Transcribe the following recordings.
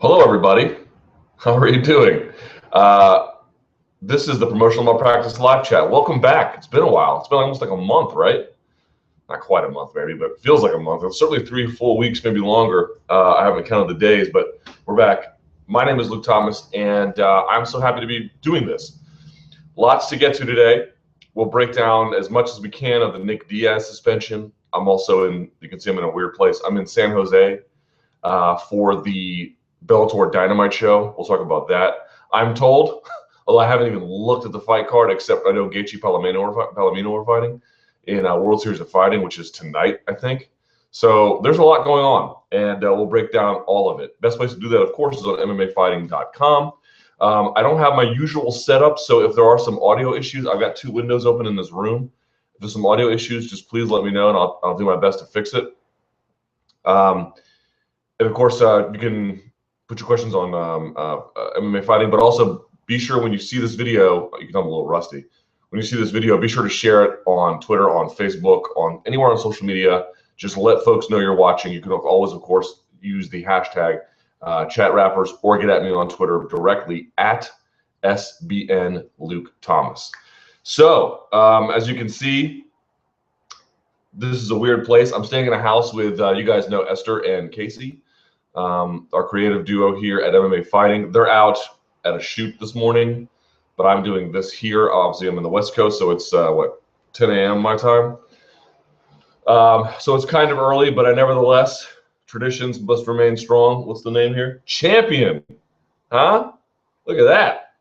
Hello, everybody. How are you doing? This is the Promotional Malpractice Live Chat. Welcome back. It's been a while. It's been almost like a month, right? Not quite a month, maybe, but it feels like a month. It's certainly 3 full weeks, maybe longer. I haven't counted the days, but we're back. My name is Luke Thomas, and I'm so happy to be doing this. Lots to get to today. We'll break down as much as we can of the Nick Diaz suspension. I'm also in, you can see I'm in a weird place. I'm in San Jose for the Bellator Dynamite show. We'll talk about that. I'm told, although I haven't even looked at the fight card, except I know Gaethje Palomino are fighting in World Series of Fighting, which is tonight, I think. So there's a lot going on, and we'll break down all of it. Best place to do that, of course, is on MMAfighting.com. I don't have my usual setup, so if there are some audio issues, I've got 2 windows open in this room. If there's some audio issues, just please let me know, and I'll do my best to fix it. And of course, you can put your questions on MMA Fighting, but also be sure when you see this video, you can tell I'm a little rusty. When you see this video, be sure to share it on Twitter, on Facebook, on anywhere on social media. Just let folks know you're watching. You can always, of course, use the hashtag chat rappers or get at me on Twitter directly at SBN Luke Thomas. So as you can see, this is a weird place. I'm staying in a house with, you guys know Esther and Casey, our creative duo here at MMA Fighting. They're out at a shoot this morning, but I'm doing this here. Obviously, I'm in the West Coast, so it's, what, 10 a.m. my time? So it's kind of early, but nevertheless, traditions must remain strong. What's the name here? Champion. Huh? Look at that.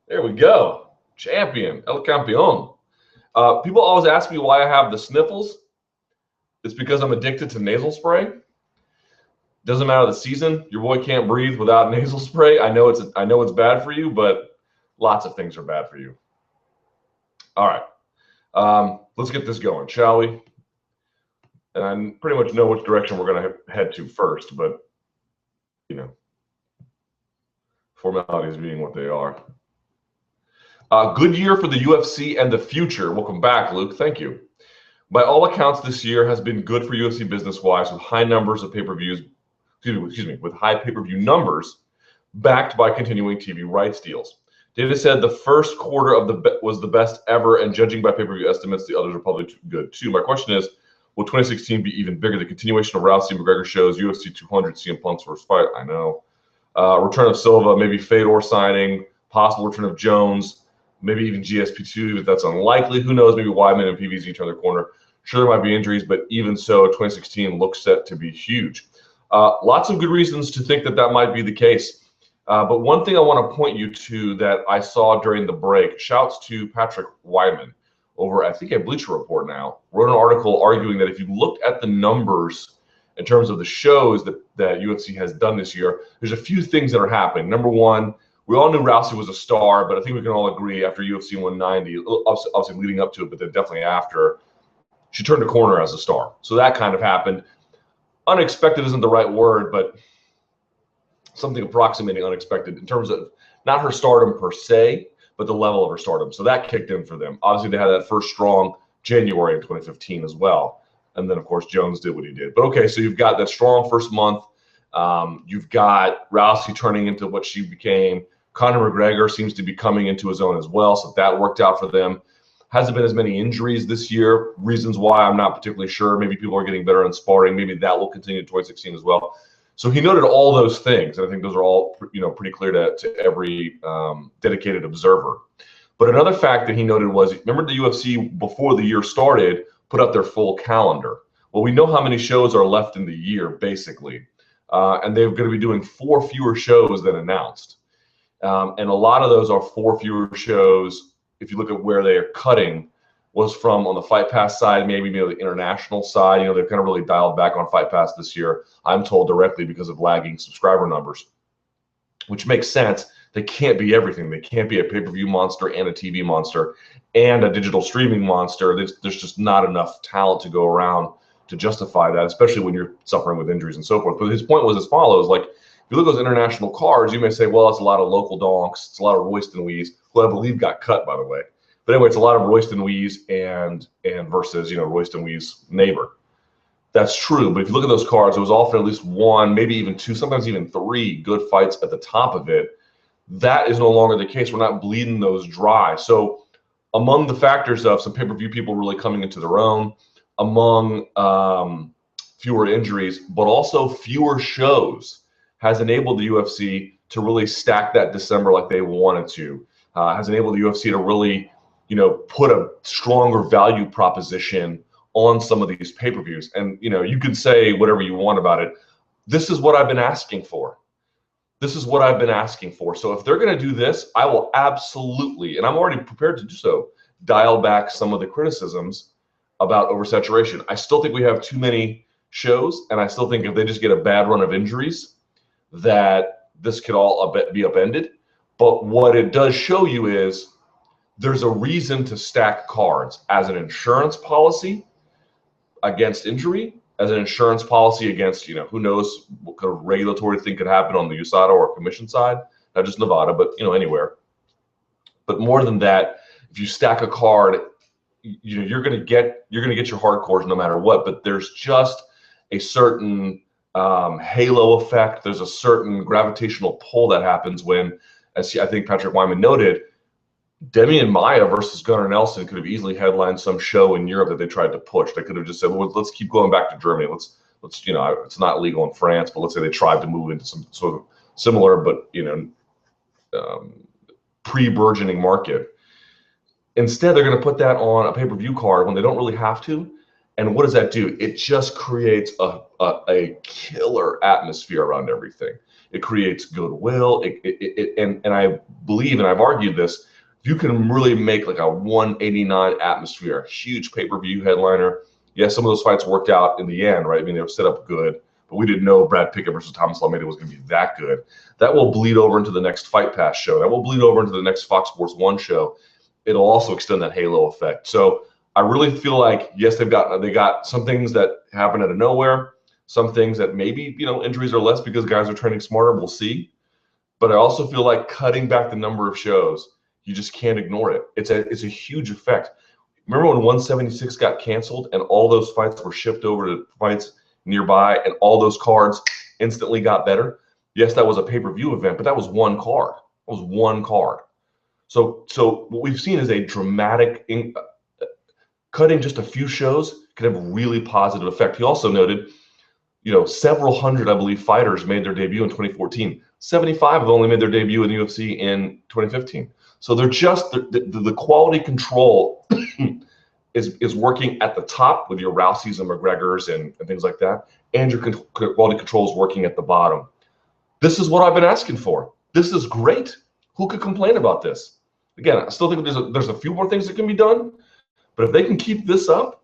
There we go. Champion. El Campeón. People always ask me why I have the sniffles. It's because I'm addicted to nasal spray. Doesn't matter the season. Your boy can't breathe without nasal spray. I know it's bad for you, but lots of things are bad for you. All right. Let's get this going, shall we? And I pretty much know which direction we're going to head to first, but, you know, formalities being what they are. Good year for the UFC and the future. Welcome back, Luke. Thank you. By all accounts, this year has been good for UFC business-wise, with high numbers of pay-per-views, with high pay-per-view numbers backed by continuing TV rights deals. Data said the first quarter was the best ever, and judging by pay-per-view estimates, the others are probably good too. My question is, will 2016 be even bigger? The continuation of Rousey McGregor shows, UFC 200, CM Punk's first fight. I know. Return of Silva, maybe Fedor signing, possible return of Jones, maybe even GSP2, but that's unlikely. Who knows? Maybe Weidman and PVZ turn their corner. Sure, there might be injuries, but even so, 2016 looks set to be huge. Lots of good reasons to think that might be the case. But one thing I want to point you to that I saw during the break, shouts to Patrick Weidman over, I think, at Bleacher Report now, wrote an article arguing that if you looked at the numbers in terms of the shows that UFC has done this year, there's a few things that are happening. Number one, we all knew Rousey was a star, but I think we can all agree after UFC 190, obviously leading up to it, but then definitely after, she turned a corner as a star. So that kind of happened. Unexpected isn't the right word, but something approximating unexpected in terms of not her stardom per se, but the level of her stardom. So that kicked in for them. Obviously, they had that first strong January in 2015 as well. And then, of course, Jones did what he did. But okay, so you've got that strong first month. You've got Rousey turning into what she became. Conor McGregor seems to be coming into his own as well, so that worked out for them. Hasn't been as many injuries this year. Reasons why, I'm not particularly sure. Maybe people are getting better in sparring. Maybe that will continue in 2016 as well. So he noted all those things, and I think those are all, you know, pretty clear to every dedicated observer. But another fact that he noted was, remember the UFC before the year started put up their full calendar. Well, we know how many shows are left in the year, basically, and they're going to be doing 4 fewer shows than announced. And a lot of those are 4 fewer shows. If you look at where they are cutting, was from on the Fight Pass side, maybe the international side. You know, they've kind of really dialed back on Fight Pass this year, I'm told, directly because of lagging subscriber numbers, which makes sense. They can't be everything. They can't be a pay-per-view monster and a TV monster and a digital streaming monster. There's just not enough talent to go around to justify that, especially when you're suffering with injuries and so forth. But his point was as follows, like, if you look at those international cards, you may say, well, it's a lot of local donks. It's a lot of Royston Wees, who I believe got cut, by the way. But anyway, it's a lot of Royston Wees and versus, you know, Royston Wees' neighbor. That's true, but if you look at those cards, it was often at least one, maybe even two, sometimes even three good fights at the top of it. That is no longer the case. We're not bleeding those dry. So among the factors of some pay-per-view people really coming into their own, among fewer injuries, but also fewer shows, has enabled the UFC to really stack that December like they wanted to, has enabled the UFC to really, put a stronger value proposition on some of these pay-per-views. And, you can say whatever you want about it. This is what I've been asking for. This is what I've been asking for. So if they're going to do this, I will absolutely, and I'm already prepared to do so, dial back some of the criticisms about oversaturation. I still think we have too many shows, and I still think if they just get a bad run of injuries, that this could all be upended. But what it does show you is there's a reason to stack cards as an insurance policy against injury, as an insurance policy against, who knows what kind of regulatory thing could happen on the USADA or commission side, not just Nevada, but, anywhere. But more than that, if you stack a card, you're going to get your hardcores no matter what, but there's just a certain halo effect. There's a certain gravitational pull that happens when, as I think Patrick Wyman noted, Demian Maia versus Gunnar Nelson could have easily headlined some show in Europe that they tried to push. They could have just said, well, let's keep going back to Germany. Let's it's not legal in France, but let's say they tried to move into some sort of similar but pre-burgeoning market. Instead, they're going to put that on a pay-per-view card when they don't really have to. And what does that do? It just creates a killer atmosphere around everything. It creates goodwill. And I believe, and I've argued this, you can really make like a 189 atmosphere, a huge pay-per-view headliner. Yes, some of those fights worked out in the end, right? I mean, they were set up good, but we didn't know Brad Pickett versus Thomas Almeida was going to be that good. That will bleed over into the next Fight Pass show. That will bleed over into the next Fox Sports 1 show. It'll also extend that halo effect. So I really feel like, yes, they got some things that happen out of nowhere, some things that maybe, injuries are less because guys are training smarter. We'll see. But I also feel like cutting back the number of shows, you just can't ignore it. It's a huge effect. Remember when 176 got canceled and all those fights were shipped over to fights nearby and all those cards instantly got better? Yes, that was a pay-per-view event, but that was one card. It was one card. So what we've seen is a dramatic cutting just a few shows could have a really positive effect. He also noted, several hundred, I believe, fighters made their debut in 2014. 75 have only made their debut in the UFC in 2015. So they're just the quality control is working at the top with your Rouseys and McGregors and things like that, and your quality control is working at the bottom. This is what I've been asking for. This is great. Who could complain about this? Again, I still think there's a few more things that can be done, but if they can keep this up,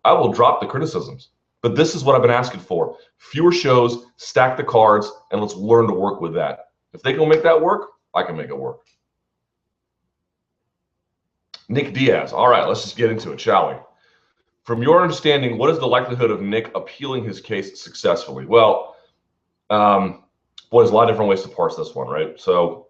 I will drop the criticisms. But this is what I've been asking for. Fewer shows, stack the cards, and let's learn to work with that. If they can make that work, I can make it work. Nick Diaz. All right, let's just get into it, shall we? From your understanding, what is the likelihood of Nick appealing his case successfully? Well, there's a lot of different ways to parse this one, right? So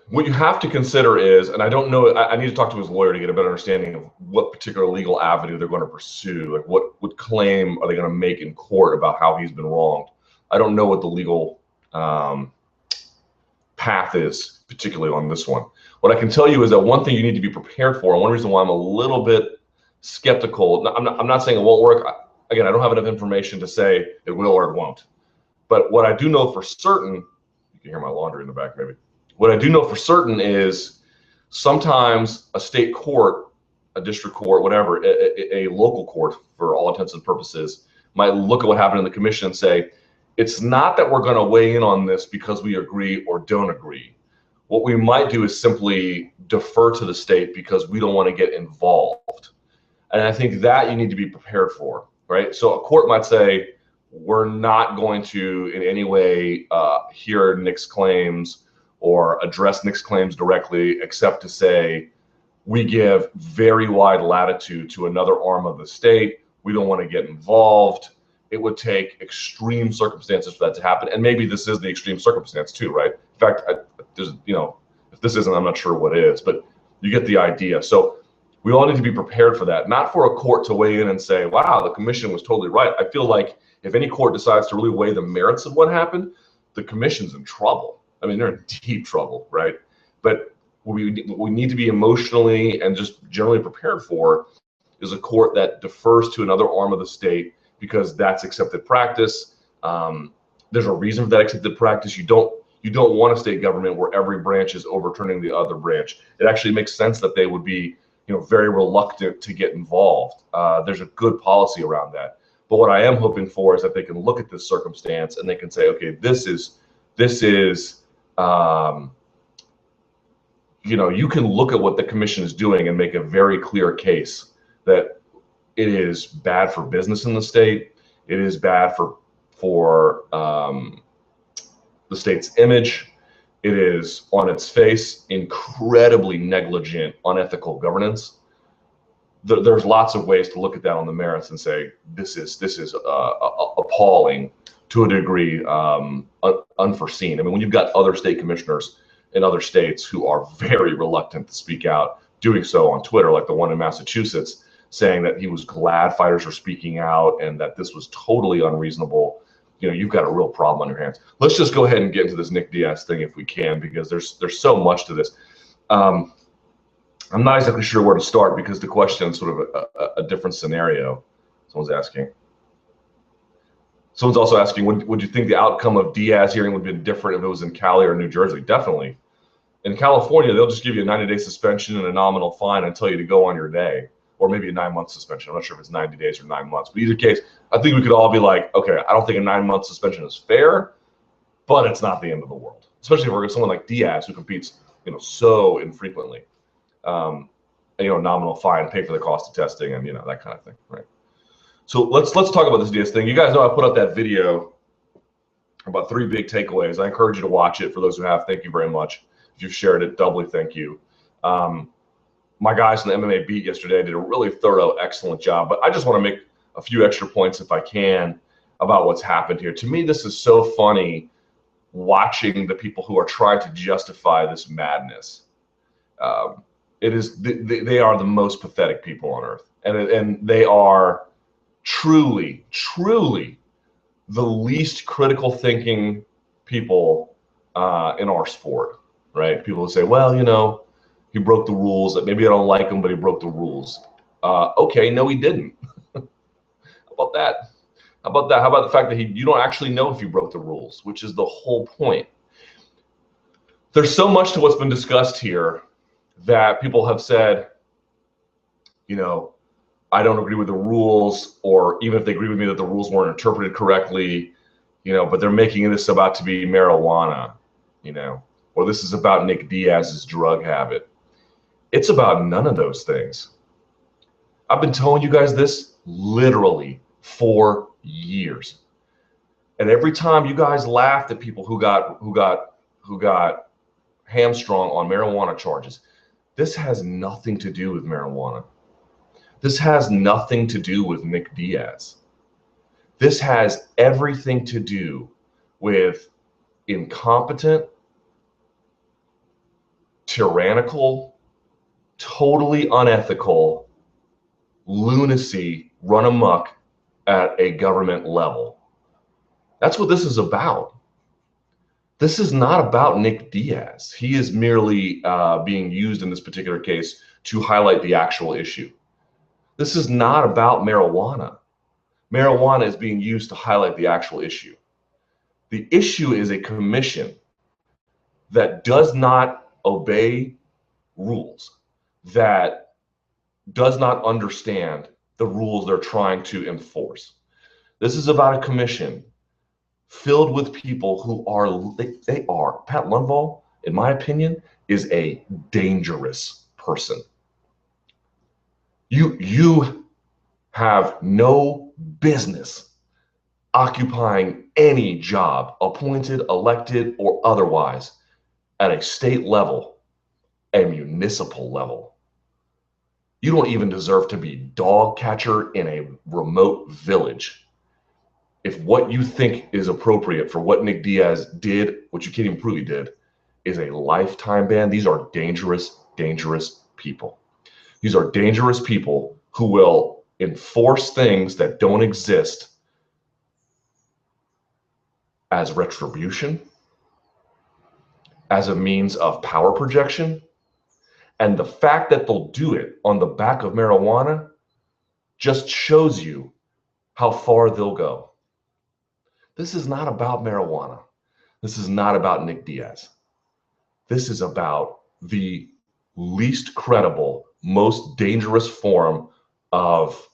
what you have to consider is, and I don't know, I need to talk to his lawyer to get a better understanding of what particular legal avenue they're going to pursue. Like what claim are they going to make in court about how he's been wronged? I don't know what the legal path is, particularly on this one. What I can tell you is that one thing you need to be prepared for, and one reason why I'm a little bit skeptical, I'm not saying it won't work. Again, I don't have enough information to say it will or it won't. But what I do know for certain, you can hear my laundry in the back maybe. What I do know for certain is sometimes a state court, a district court, whatever, a local court for all intents and purposes, might look at what happened in the commission and say, it's not that we're going to weigh in on this because we agree or don't agree. What we might do is simply defer to the state because we don't want to get involved. And I think that you need to be prepared for, right? So a court might say, we're not going to in any way hear Nick's claims or address Nick's claims directly, except to say, we give very wide latitude to another arm of the state. We don't want to get involved. It would take extreme circumstances for that to happen. And maybe this is the extreme circumstance too, right? In fact, there's, if this isn't, I'm not sure what is, but you get the idea. So We all need to be prepared for that, not for a court to weigh in and say, wow, the commission was totally right. I feel like if any court decides to really weigh the merits of what happened, the commission's in trouble. I mean, they're in deep trouble, right? But what we need to be emotionally and just generally prepared for is a court that defers to another arm of the state because that's accepted practice. There's a reason for that accepted practice. You don't want a state government where every branch is overturning the other branch. It actually makes sense that they would be, very reluctant to get involved. There's a good policy around that. But what I am hoping for is that they can look at this circumstance and they can say, okay, this is, you can look at what the commission is doing and make a very clear case that it is bad for business in the state. It is bad for the state's image. It is on its face incredibly negligent, unethical governance. There's lots of ways to look at that on the merits and say this is appalling to a degree, unforeseen. I mean, when you've got other state commissioners in other states who are very reluctant to speak out, doing so on Twitter, like the one in Massachusetts, saying that he was glad fighters were speaking out and that this was totally unreasonable, you've got a real problem on your hands. Let's just go ahead and get into this Nick Diaz thing if we can, because there's so much to this. I'm not exactly sure where to start because the question is sort of a different scenario. Someone's also asking, would you think the outcome of Diaz hearing would have been different if it was in Cali or New Jersey? Definitely. In California, they'll just give you a 90-day suspension and a nominal fine and tell you to go on your day, or maybe a 9-month suspension. I'm not sure if it's 90 days or 9 months, but either case, I think we could all be like, okay, I don't think a 9-month suspension is fair, but it's not the end of the world, especially for someone like Diaz who competes, so infrequently. Nominal fine, pay for the cost of testing, and that kind of thing, right? So let's talk about this Diaz thing. You guys know I put up that video about 3 big takeaways. I encourage you to watch it. For those who have, thank you very much. If you've shared it, doubly thank you. My guys in the MMA Beat yesterday did a really thorough, excellent job. But I just want to make a few extra points, if I can, about what's happened here. To me, this is so funny watching the people who are trying to justify this madness. They are the most pathetic people on earth, and they are truly the least critical thinking people in our sport, right? People who say, well, he broke the rules. Maybe I don't like him, but he broke the rules. Okay, no, he didn't. How about that? How about the fact that you don't actually know if you broke the rules, which is the whole point. There's so much to what's been discussed here that people have said, I don't agree with the rules, or even if they agree with me that the rules weren't interpreted correctly, but they're making this about to be marijuana, or this is about Nick Diaz's drug habit. It's about none of those things. I've been telling you guys this literally for years. And every time you guys laughed at people who got hamstrung on marijuana charges, this has nothing to do with marijuana. This has nothing to do with Nick Diaz. This has everything to do with incompetent, tyrannical, totally unethical lunacy run amok at a government level. That's what this is about. This is not about Nick Diaz. He is merely being used in this particular case to highlight the actual issue. This is not about marijuana. Marijuana is being used to highlight the actual issue. The issue is a commission that does not obey rules, that does not understand the rules they're trying to enforce. This is about a commission filled with people who are, they are, Pat Lundvall, in my opinion, is a dangerous person. You have no business occupying any job, appointed, elected, or otherwise, at a state level, a municipal level. You don't even deserve to be dog catcher in a remote village. If what you think is appropriate for what Nick Diaz did, which you can't even prove he did, is a lifetime ban, these are dangerous, dangerous people. These are dangerous people who will enforce things that don't exist as retribution, as a means of power projection. And the fact that they'll do it on the back of marijuana just shows you how far they'll go. This is not about marijuana. This is not about Nick Diaz. This is about the least credible, most dangerous form of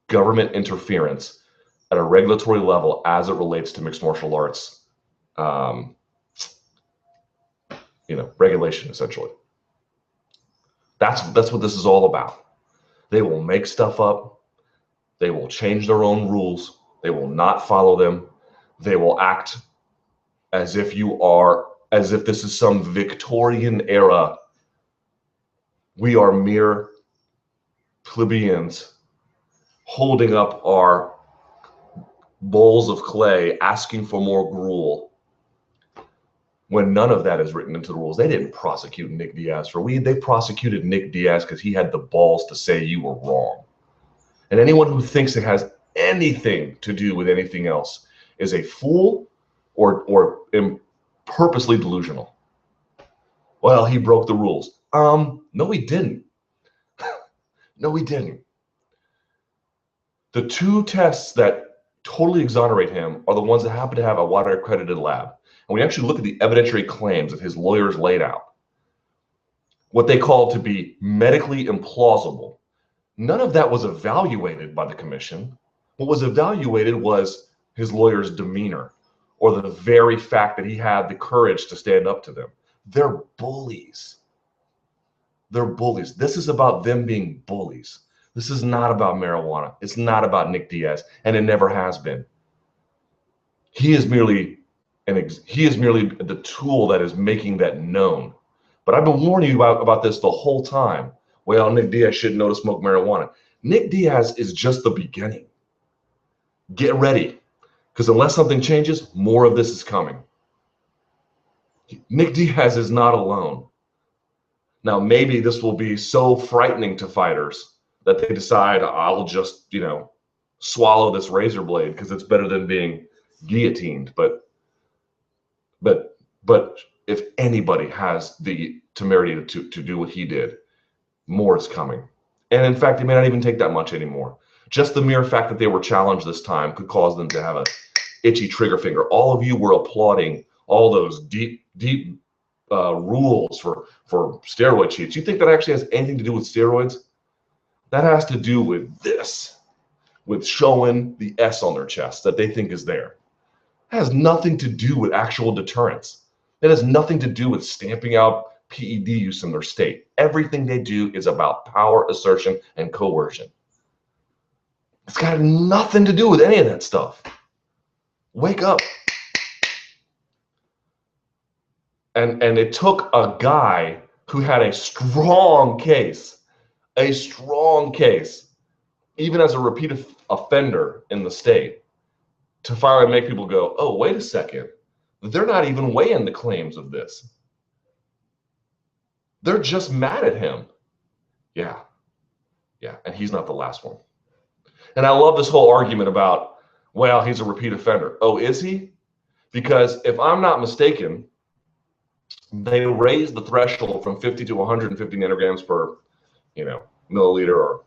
government interference at a regulatory level as it relates to mixed martial arts, regulation, essentially. That's what this is all about. They will make stuff up. They will change their own rules. They will not follow them. They will act as if this is some Victorian era. We are mere plebeians holding up our bowls of clay, asking for more gruel, when none of that is written into the rules. They didn't prosecute Nick Diaz for weed. They prosecuted Nick Diaz because he had the balls to say you were wrong. And anyone who thinks it has anything to do with anything else is a fool or purposely delusional. Well, he broke the rules. No, he didn't. No, he didn't. The two tests that totally exonerate him are the ones that happen to have a water accredited lab. And we actually look at the evidentiary claims that his lawyers laid out, what they call to be medically implausible. None of that was evaluated by the commission. What was evaluated was his lawyer's demeanor, or the very fact that he had the courage to stand up to them. They're bullies. They're bullies. This is about them being bullies. This is not about marijuana. It's not about Nick Diaz, and it never has been. He is merely the tool that is making that known. But I've been warning you about this the whole time. Well, Nick Diaz shouldn't know to smoke marijuana. Nick Diaz is just the beginning. Get ready, because unless something changes, more of this is coming. Nick Diaz is not alone. Now, maybe this will be so frightening to fighters that they decide, I'll just, swallow this razor blade because it's better than being guillotined. But if anybody has the temerity to do what he did, more is coming. And in fact, it may not even take that much anymore. Just the mere fact that they were challenged this time could cause them to have a itchy trigger finger. All of you were applauding all those deep rules for steroid cheats. You think that actually has anything to do with steroids? That has to do with this, with showing the S on their chest that they think is there. It has nothing to do with actual deterrence. It has nothing to do with stamping out PED use in their state. Everything they do is about power assertion and coercion. It's got nothing to do with any of that stuff. Wake up. And it took a guy who had a strong case, even as a repeat offender in the state, to finally make people go, oh, wait a second. They're not even weighing the claims of this. They're just mad at him. Yeah, and he's not the last one. And I love this whole argument about, well, he's a repeat offender. Oh, is he? Because if I'm not mistaken, they raised the threshold from 50 to 150 nanograms per, milliliter or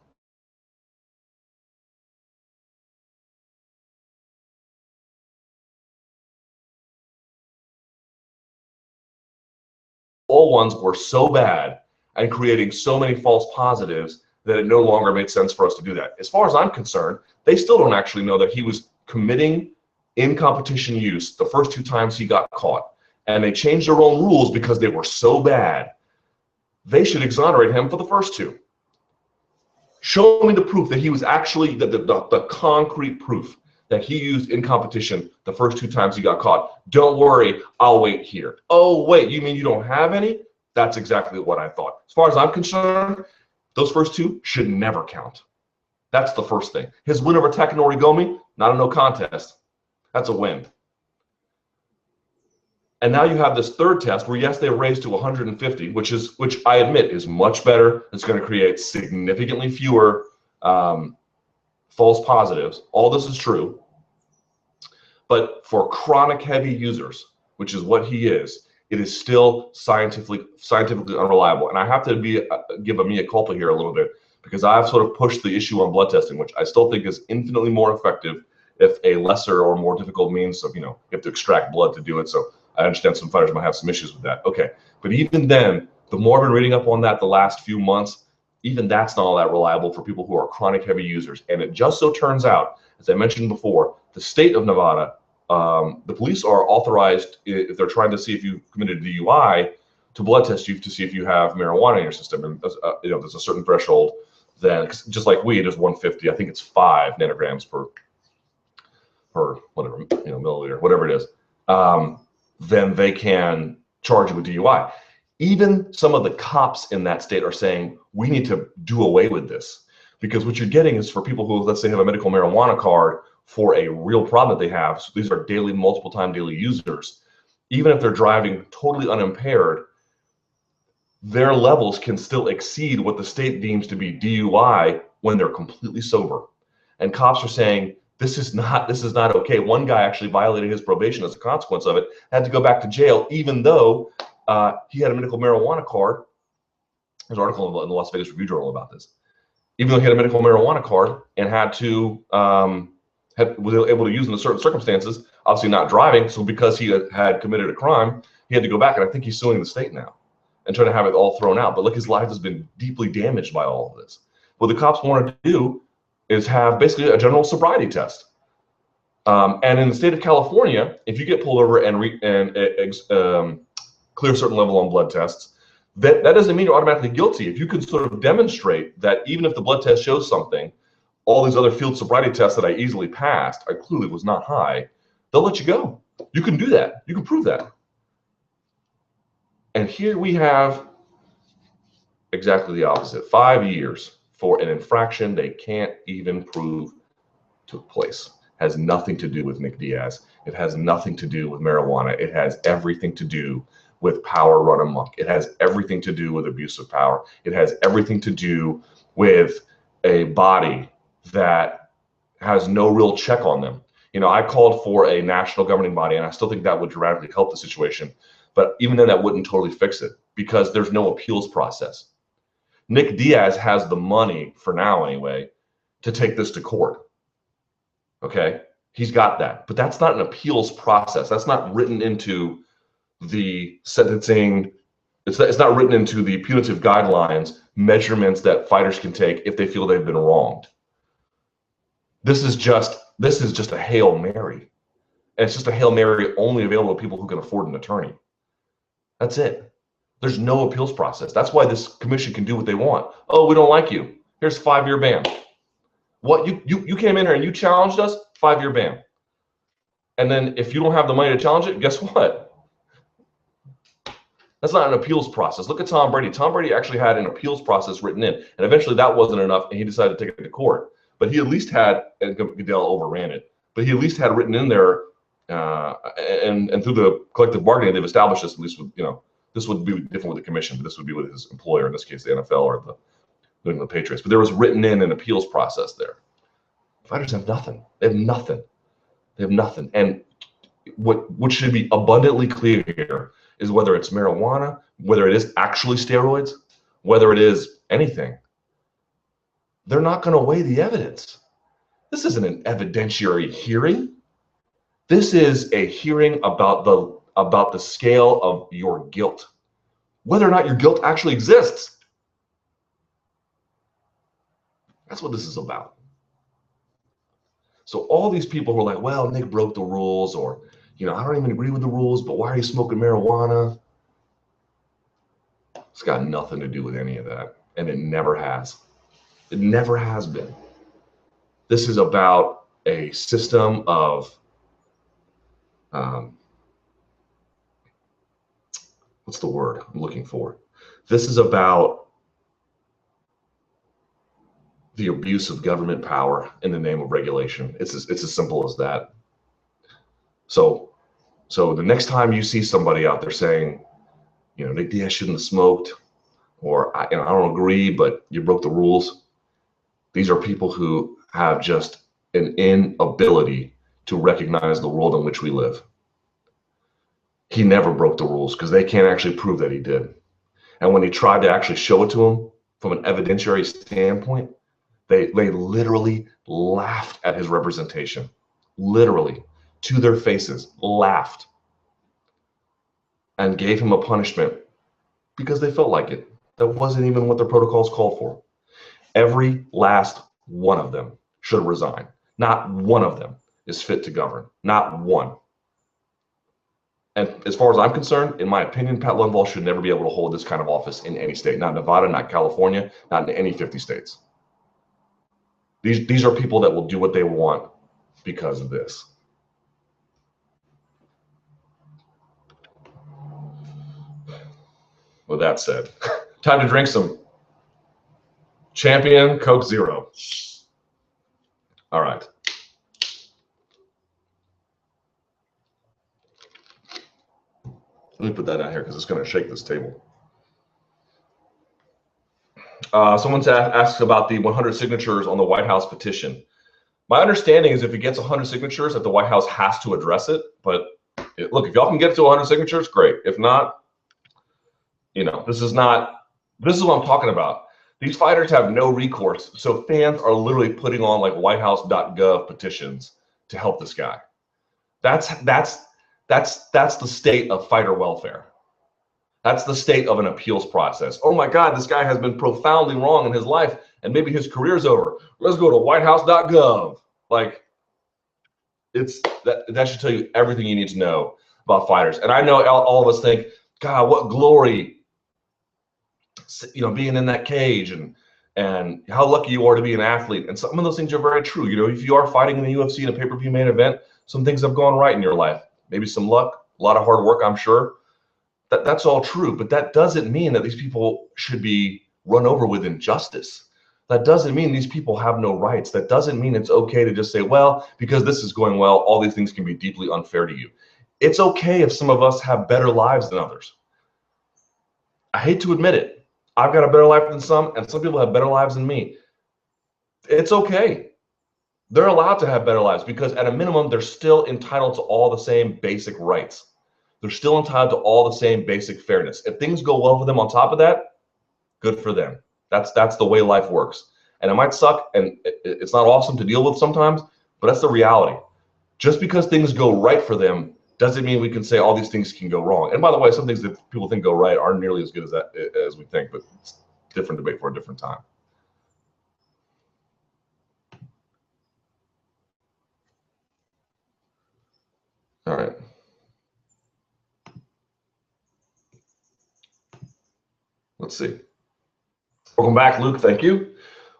all ones were so bad and creating so many false positives that it no longer made sense for us to do that. As far as I'm concerned, they still don't actually know that he was committing in competition use the first 2 times he got caught. And they changed their own rules because they were so bad. They should exonerate him for the first 2. Show me the proof that he was actually, the concrete proof that he used in competition the first 2 times he got caught. Don't worry, I'll wait here. Oh, wait, you mean you don't have any? That's exactly what I thought. As far as I'm concerned, those first 2 should never count. That's the first thing. His win over Takanori Gomi, not a no contest. That's a win. And now you have this third test where, yes, they raised to 150, which I admit is much better. It's going to create significantly fewer false positives. All this is true. But for chronic heavy users, which is what he is, it is still scientifically unreliable. And I have to give a mea culpa here a little bit, because I've sort of pushed the issue on blood testing, which I still think is infinitely more effective if a lesser or more difficult means of, you have to extract blood to do it. So I understand some fighters might have some issues with that. Okay, but even then, the more I've been reading up on that the last few months, even that's not all that reliable for people who are chronic heavy users. And it just so turns out, as I mentioned before, the state of Nevada, the police are authorized, if they're trying to see if you've committed a DUI, to blood test you to see if you have marijuana in your system. And there's a certain threshold. Then, just like weed is 150, I think it's 5 nanograms per whatever, milliliter, whatever it is. Then they can charge you with DUI. Even some of the cops in that state are saying, we need to do away with this, because what you're getting is for people who, let's say, have a medical marijuana card for a real problem that they have. So these are multiple time daily users. Even if they're driving totally unimpaired, their levels can still exceed what the state deems to be DUI when they're completely sober. And cops are saying, this is not okay. One guy actually violated his probation as a consequence of it, had to go back to jail, even though he had a medical marijuana card. There's an article in the Las Vegas Review Journal about this. Even though he had a medical marijuana card and was able to use in certain circumstances, obviously not driving. So because he had committed a crime, he had to go back, and I think he's suing the state now and trying to have it all thrown out. But look, his life has been deeply damaged by all of this. What the cops want to do is have basically a general sobriety test. And in the state of California, if you get pulled over and clear a certain level on blood tests, that doesn't mean you're automatically guilty. If you can sort of demonstrate that even if the blood test shows something, all these other field sobriety tests that I easily passed, I clearly was not high, they'll let you go. You can do that. You can prove that. And here we have exactly the opposite. 5 years for an infraction they can't even prove took place. Has nothing to do with Nick Diaz. It has nothing to do with marijuana. It has everything to do with power run amok. It has everything to do with abuse of power. It has everything to do with a body that has no real check on them. I called for a national governing body, and I still think that would dramatically help the situation. But even then, that wouldn't totally fix it, because there's no appeals process. Nick Diaz has the money, for now anyway, to take this to court. Okay, he's got that, but that's not an appeals process. That's not written into the sentencing. It's not written into the punitive guidelines, measurements that fighters can take if they feel they've been wronged. This is just a Hail Mary, and it's just a Hail Mary only available to people who can afford an attorney. That's it. There's no appeals process. That's why this commission can do what they want. Oh, we don't like you. Here's a 5-year ban. What, you came in here and you challenged us? 5-year ban. And then if you don't have the money to challenge it, guess what? That's not an appeals process. Look at Tom Brady. Tom Brady actually had an appeals process written in, and eventually that wasn't enough, and he decided to take it to court. But he at least had, and Goodell overran it, but he at least had written in there, and through the collective bargaining, they've established this, at least with, this would be different with the commission, but this would be with his employer, in this case, the NFL or the New England Patriots. But there was written in an appeals process there. Fighters have nothing. They have nothing. They have nothing. And what should be abundantly clear here is whether it's marijuana, whether it is actually steroids, whether it is anything, they're not going to weigh the evidence. This isn't an evidentiary hearing. This is a hearing about the scale of your guilt, whether or not your guilt actually exists. That's what this is about. So all these people who are like, well, Nick broke the rules, or, I don't even agree with the rules, but why are you smoking marijuana? It's got nothing to do with any of that. And it never has. It never has been. This is about a system of, what's the word I'm looking for? This is about the abuse of government power in the name of regulation. It's as simple as that. So So the next time you see somebody out there saying, you know, Nick Diaz shouldn't have smoked, or I don't agree, but you broke the rules. These are people who have just an inability to recognize the world in which we live. He never broke the rules because they can't actually prove that he did. And when he tried to actually show it to him from an evidentiary standpoint, they literally laughed at his representation, literally to their faces, laughed, and gave him a punishment because they felt like it. That wasn't even what the protocols called for. Every last one of them should resign. Not one of them is fit to govern. Not one. And as far as I'm concerned, in my opinion, Pat Lundvall should never be able to hold this kind of office in any state. Not Nevada, not California, not in any 50 states. These are people that will do what they want because of this. With that said, time to drink some Champion Coke Zero. All right. Let me put that out here because it's going to shake this table. Someone asks about the 100 signatures on the White House petition. My understanding is if it gets 100 signatures, that the White House has to address it. But look, if y'all can get to 100 signatures, great. If not, you know, this is what I'm talking about. These fighters have no recourse. So fans are literally putting on like whitehouse.gov petitions to help this guy. That's the state of fighter welfare. That's the state of an appeals process. Oh my God, this guy has been profoundly wrong in his life and maybe his career's over. Let's go to whitehouse.gov. Like, that should tell you everything you need to know about fighters. And I know all of us think, God, what glory, you know, being in that cage and how lucky you are to be an athlete. And some of those things are very true. You know, if you are fighting in the UFC in a pay-per-view main event, some things have gone right in your life. Maybe some luck, a lot of hard work, I'm sure. That's all true, but that doesn't mean that these people should be run over with injustice. That doesn't mean these people have no rights. That doesn't mean it's okay to just say, well, because this is going well, all these things can be deeply unfair to you. It's okay if some of us have better lives than others. I hate to admit it. I've got a better life than some, and some people have better lives than me. It's okay. They're allowed to have better lives because at a minimum, they're still entitled to all the same basic rights. They're still entitled to all the same basic fairness. If things go well for them on top of that, good for them. That's the way life works. And it might suck and it's not awesome to deal with sometimes, but that's the reality. Just because things go right for them doesn't mean we can say all these things can go wrong. And by the way, some things that people think go right aren't nearly as good as we think, but it's a different debate for a different time. All right. Let's see. Welcome back, Luke. Thank you.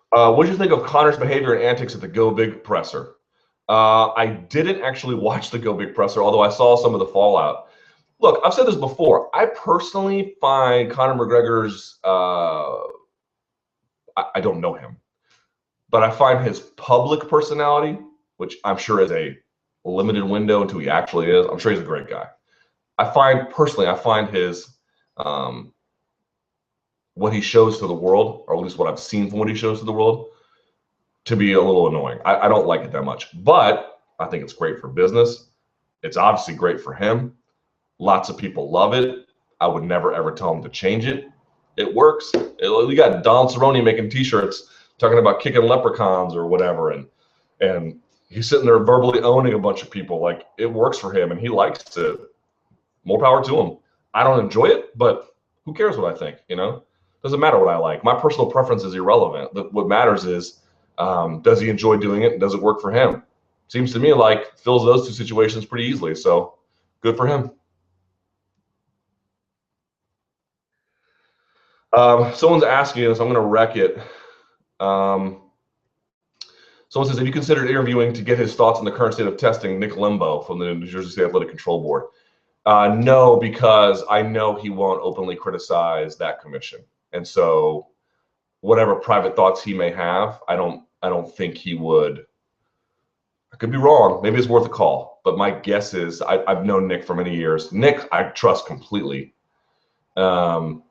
What did you think of Conor's behavior and antics at the Go Big presser? I didn't actually watch the Go Big presser, although I saw some of the fallout. Look, I've said this before. I personally find Conor McGregor's, I don't know him, but I find his public personality, which I'm sure is a limited window into who he actually is. I'm sure he's a great guy. I find his, what he shows to the world, or at least what I've seen from what he shows to the world, to be a little annoying. I don't like it that much, but I think it's great for business. It's obviously great for him. Lots of people love it. I would never, ever tell him to change it. It works. We got Don Cerrone making t-shirts talking about kicking leprechauns or whatever, and he's sitting there verbally owning a bunch of people. Like, it works for him, and he likes to. More power to him. I don't enjoy it, but who cares what I think, you know? Doesn't matter what I like. My personal preference is irrelevant. What matters is, does he enjoy doing it and does it work for him? Seems to me like fills those two situations pretty easily. So good for him. Someone's asking us, I'm going to wreck it. Someone says, have you considered interviewing to get his thoughts on the current state of testing Nick Limbo from the New Jersey State Athletic Control Board? No, because I know he won't openly criticize that commission. And so whatever private thoughts he may have, I don't think he would could be wrong. Maybe it's worth a call. But my guess is I've known Nick for many years. Nick, I trust completely. Maybe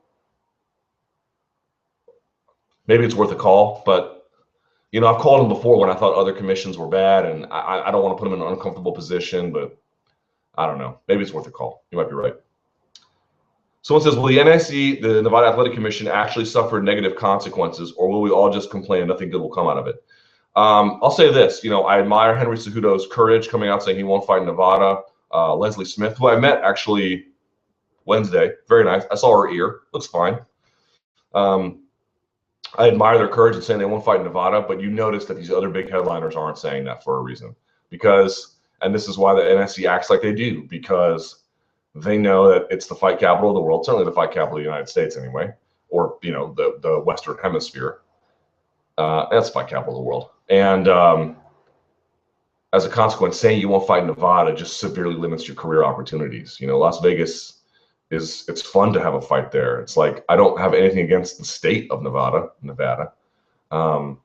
it's worth a call, but I've called him before when I thought other commissions were bad, and I don't want to put him in an uncomfortable position, but I don't know. Maybe it's worth a call. You might be right. Someone says, will the NAC, the Nevada Athletic Commission, actually suffer negative consequences, or will we all just complain and nothing good will come out of it? I'll say this. I admire Henry Cejudo's courage coming out saying he won't fight in Nevada. Leslie Smith, who I met actually Wednesday, very nice. I saw her ear. Looks fine. I admire their courage in saying they won't fight in Nevada, but you notice that these other big headliners aren't saying that for a reason. And this is why the NSC acts like they do, because they know that it's the fight capital of the world, certainly the fight capital of the United States anyway, or, the Western Hemisphere. That's the fight capital of the world. And as a consequence, saying you won't fight in Nevada just severely limits your career opportunities. Las Vegas it's fun to have a fight there. It's like, I don't have anything against the state of Nevada. I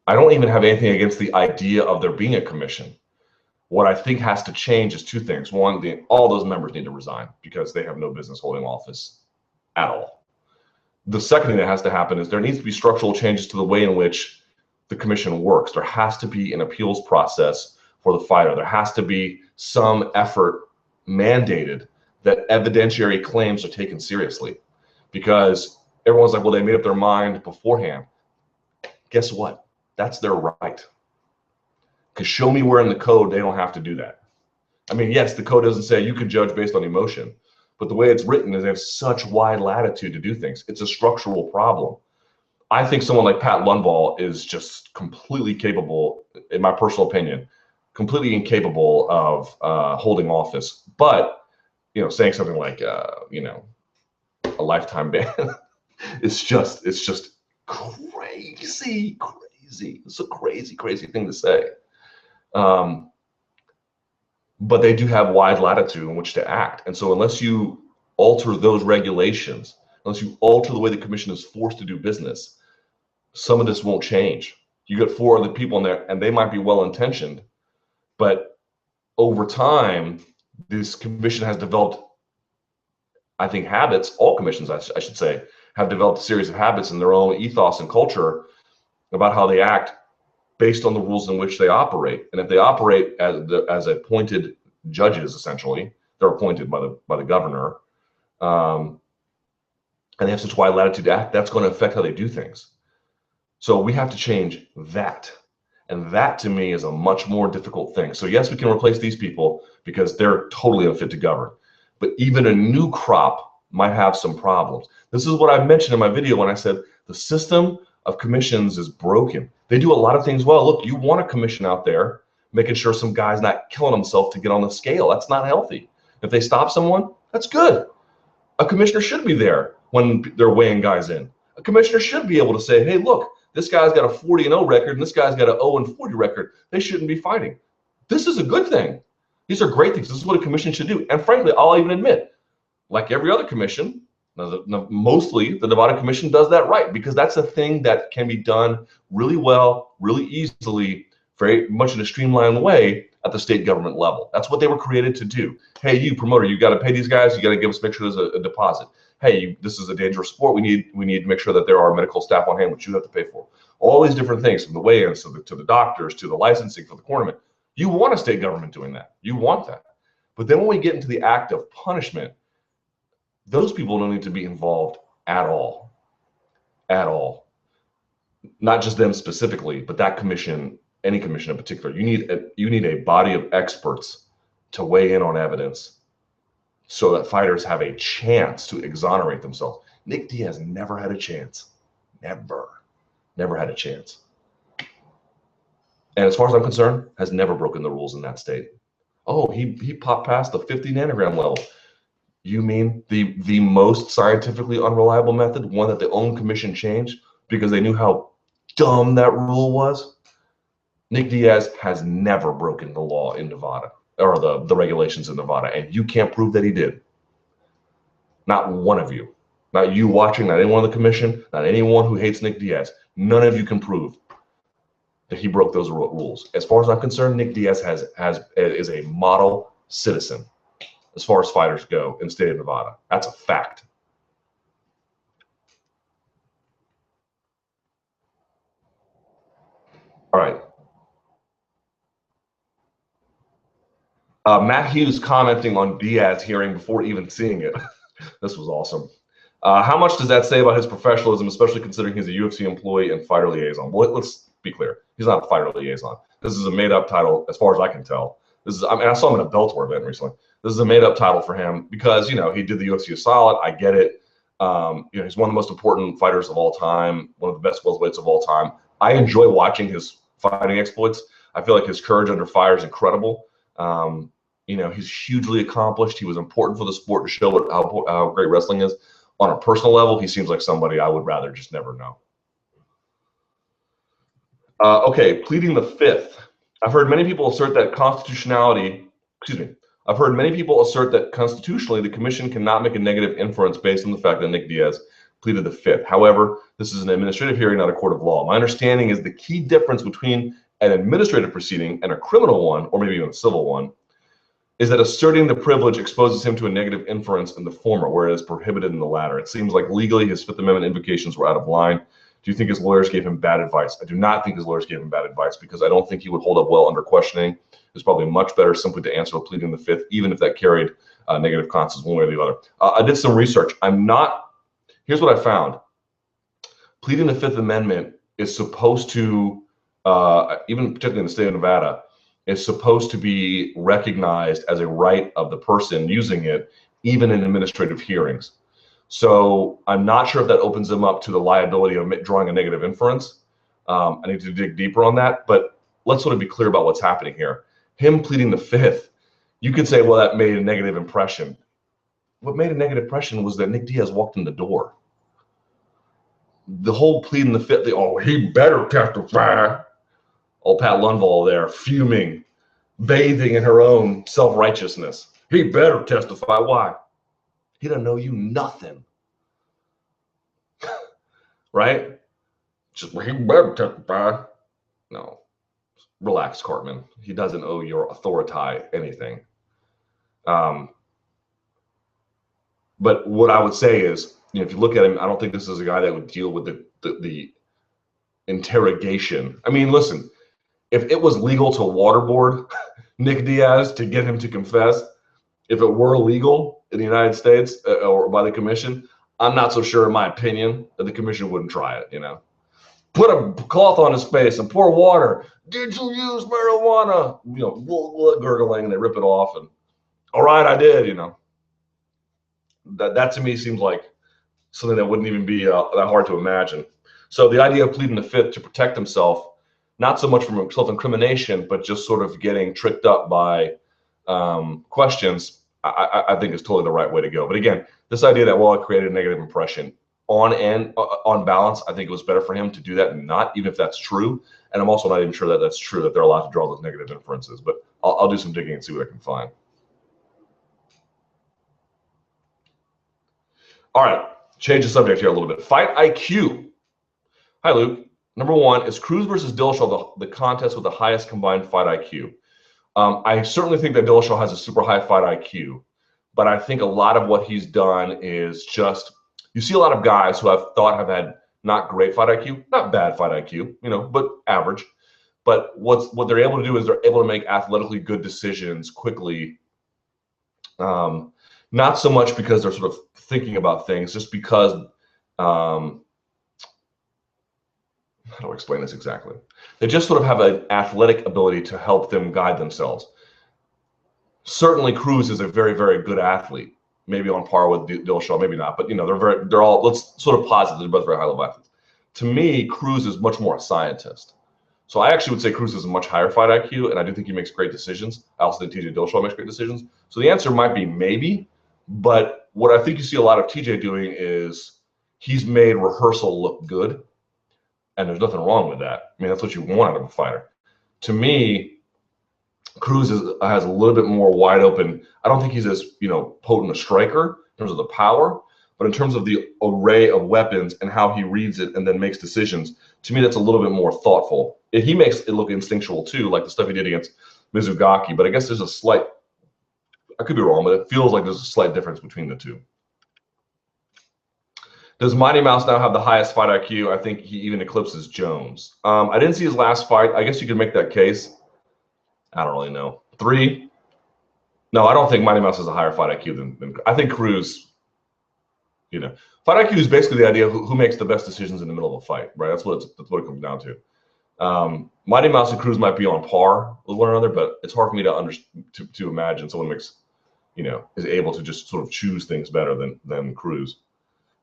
don't even have anything against the idea of there being a commission. What I think has to change is two things. One, all those members need to resign because they have no business holding office at all. The second thing that has to happen is there needs to be structural changes to the way in which the commission works. There has to be an appeals process for the fighter. There has to be some effort mandated that evidentiary claims are taken seriously, because everyone's like, well, they made up their mind beforehand. Guess what? That's their right. Because show me where in the code they don't have to do that. I mean, yes, the code doesn't say you can judge based on emotion, but the way it's written is they have such wide latitude to do things. It's a structural problem. I think someone like Pat Lundvall is just completely capable, in my personal opinion, completely incapable of holding office. But saying something like, a lifetime ban, it's just crazy. It's a crazy thing to say. But they do have wide latitude in which to act. And so unless you alter those regulations, unless you alter the way the commission is forced to do business, some of this won't change. You got 4 other people in there, and they might be well-intentioned, but over time, this commission has developed, I think, habits. All commissions, I should say, have developed a series of habits in their own ethos and culture about how they act based on the rules in which they operate. And if they operate as appointed judges, essentially, they're appointed by the governor, and they have such wide latitude to act, that's going to affect how they do things. So we have to change that. And that, to me, is a much more difficult thing. So yes, we can replace these people because they're totally unfit to govern. But even a new crop might have some problems. This is what I mentioned in my video when I said the system of commissions is broken. They do a lot of things well. Look, you want a commission out there making sure some guy's not killing himself to get on the scale. That's not healthy. If they stop someone, that's good. A commissioner should be there when they're weighing guys in. A commissioner should be able to say, hey, look, this guy's got a 40-0 record and this guy's got an 0-40 record. They shouldn't be fighting. This is a good thing. These are great things. This is what a commission should do. And frankly, I'll even admit, like every other commission, mostly the Nevada Commission does that right, because that's a thing that can be done really well, really easily, very much in a streamlined way at the state government level. That's what they were created to do. Hey, you promoter, you got to pay these guys. You got to make sure there's a deposit. Hey, this is a dangerous sport. We need to make sure that there are medical staff on hand, which you have to pay for. All these different things, from the weigh-ins to the doctors to the licensing for the tournament. You want a state government doing that. You want that. But then when we get into the act of punishment, those people don't need to be involved at all. At all. Not just them specifically, but that commission, any commission in particular. You need a body of experts to weigh in on evidence so that fighters have a chance to exonerate themselves. Nick Diaz never had a chance. Never had a chance. And as far as I'm concerned, has never broken the rules in that state. Oh, he popped past the 50 nanogram level. You mean the most scientifically unreliable method, one that the own commission changed because they knew how dumb that rule was? Nick Diaz has never broken the law in Nevada, or the regulations in Nevada, and you can't prove that he did. Not one of you. Not you watching, not anyone on the commission, not anyone who hates Nick Diaz. None of you can prove that he broke those rules. As far as I'm concerned, Nick Diaz is a model citizen as far as fighters go in the state of Nevada. That's a fact. All right. Matt Hughes commenting on Diaz hearing before even seeing it. This was awesome. How much does that say about his professionalism, especially considering he's a UFC employee and fighter liaison? Well, let's be clear. He's not a fighter liaison. This is a made-up title, as far as I can tell. This is, I mean, I saw him at a Bellator event recently. This is a made-up title for him because, you know, he did the UFC a solid. I get it. You know, he's one of the most important fighters of all time, one of the best welterweights of all time. I enjoy watching his fighting exploits. I feel like his courage under fire is incredible. You know, he's hugely accomplished. He was important for the sport to show how great wrestling is. On a personal level, he seems like somebody I would rather just never know. Okay, pleading the fifth. I've heard many people assert that constitutionally, the commission cannot make a negative inference based on the fact that Nick Diaz pleaded the fifth. However, this is an administrative hearing, not a court of law. My understanding is the key difference between an administrative proceeding and a criminal one, or maybe even a civil one, is that asserting the privilege exposes him to a negative inference in the former, whereas prohibited in the latter. It seems like legally his Fifth Amendment invocations were out of line. Do you think his lawyers gave him bad advice? I do not think his lawyers gave him bad advice because I don't think he would hold up well under questioning. It's probably much better simply to answer the pleading the fifth, even if that carried negative consequences one way or the other. I did some research. Here's what I found. Pleading the Fifth Amendment is supposed to, even particularly in the state of Nevada, is supposed to be recognized as a right of the person using it, even in administrative hearings. So I'm not sure if that opens them up to the liability of drawing a negative inference. I need to dig deeper on that, but let's sort of be clear about what's happening here. Him pleading the fifth, you could say, well, that made a negative impression. What made a negative impression was that Nick Diaz walked in the door. The whole pleading the fifth, oh, he better testify. Old Pat Lundvall there, fuming, bathing in her own self-righteousness. He better testify. Why? He doesn't know you nothing. Right? Just, he better testify. No. Relax, Cartman. He doesn't owe your authority anything. But what I would say is, you know, if you look at him, I don't think this is a guy that would deal with the interrogation. I mean, listen, if it was legal to waterboard Nick Diaz to get him to confess, if it were legal in the United States or by the commission, I'm not so sure, in my opinion, that the commission wouldn't try it, you know. Put a cloth on his face and pour water. Did you use marijuana? You know, blood gurgling, and they rip it off. And all right, I did, you know. That to me seems like something that wouldn't even be that hard to imagine. So the idea of pleading the fifth to protect himself, not so much from self-incrimination, but just sort of getting tricked up by questions, I think is totally the right way to go. But again, this idea that, well, it created a negative impression, on balance, I think it was better for him to do that and not, even if that's true. And I'm also not even sure that that's true, that they're allowed to draw those negative inferences. But I'll do some digging and see what I can find. All right, change the subject here a little bit. Fight IQ. Hi, Luke. Number one, is Cruz versus Dillashaw the contest with the highest combined fight IQ? I certainly think that Dillashaw has a super high fight IQ, but I think a lot of what he's done is just, you see a lot of guys who have had not great fight IQ, not bad fight IQ, you know, but average. But what they're able to do is they're able to make athletically good decisions quickly. Not so much because they're sort of thinking about things, just because, how do I explain this exactly? They just sort of have an athletic ability to help them guide themselves. Certainly Cruz is a very, very good athlete, maybe on par with Dillashaw, maybe not, but you know, they're all, let's sort of posit they're both very high level athletes. To me, Cruz is much more a scientist. So I actually would say Cruz has a much higher fight IQ, and I do think he makes great decisions. I also think TJ Dillashaw makes great decisions. So the answer might be maybe, but what I think you see a lot of TJ doing is he's made rehearsal look good, and there's nothing wrong with that. I mean, that's what you want out of a fighter. To me, Cruz has a little bit more wide open. I don't think he's as, you know, potent a striker in terms of the power, but in terms of the array of weapons and how he reads it and then makes decisions, To me, that's a little bit more thoughtful. He makes it look instinctual too, like the stuff he did against Mizugaki. But I guess there's a slight, I could be wrong, but it feels like there's a slight difference between the two. Does Mighty Mouse now have the highest fight IQ? I think he even eclipses Jones. I didn't see his last fight. I guess you could make that case. I don't really know. 3? No, I don't think Mighty Mouse has a higher fight IQ than I think Cruz. You know, fight IQ is basically the idea of who makes the best decisions in the middle of a fight, right? That's what it comes down to. Mighty Mouse and Cruz might be on par with one another, but it's hard for me to imagine someone makes, is able to just sort of choose things better than Cruz.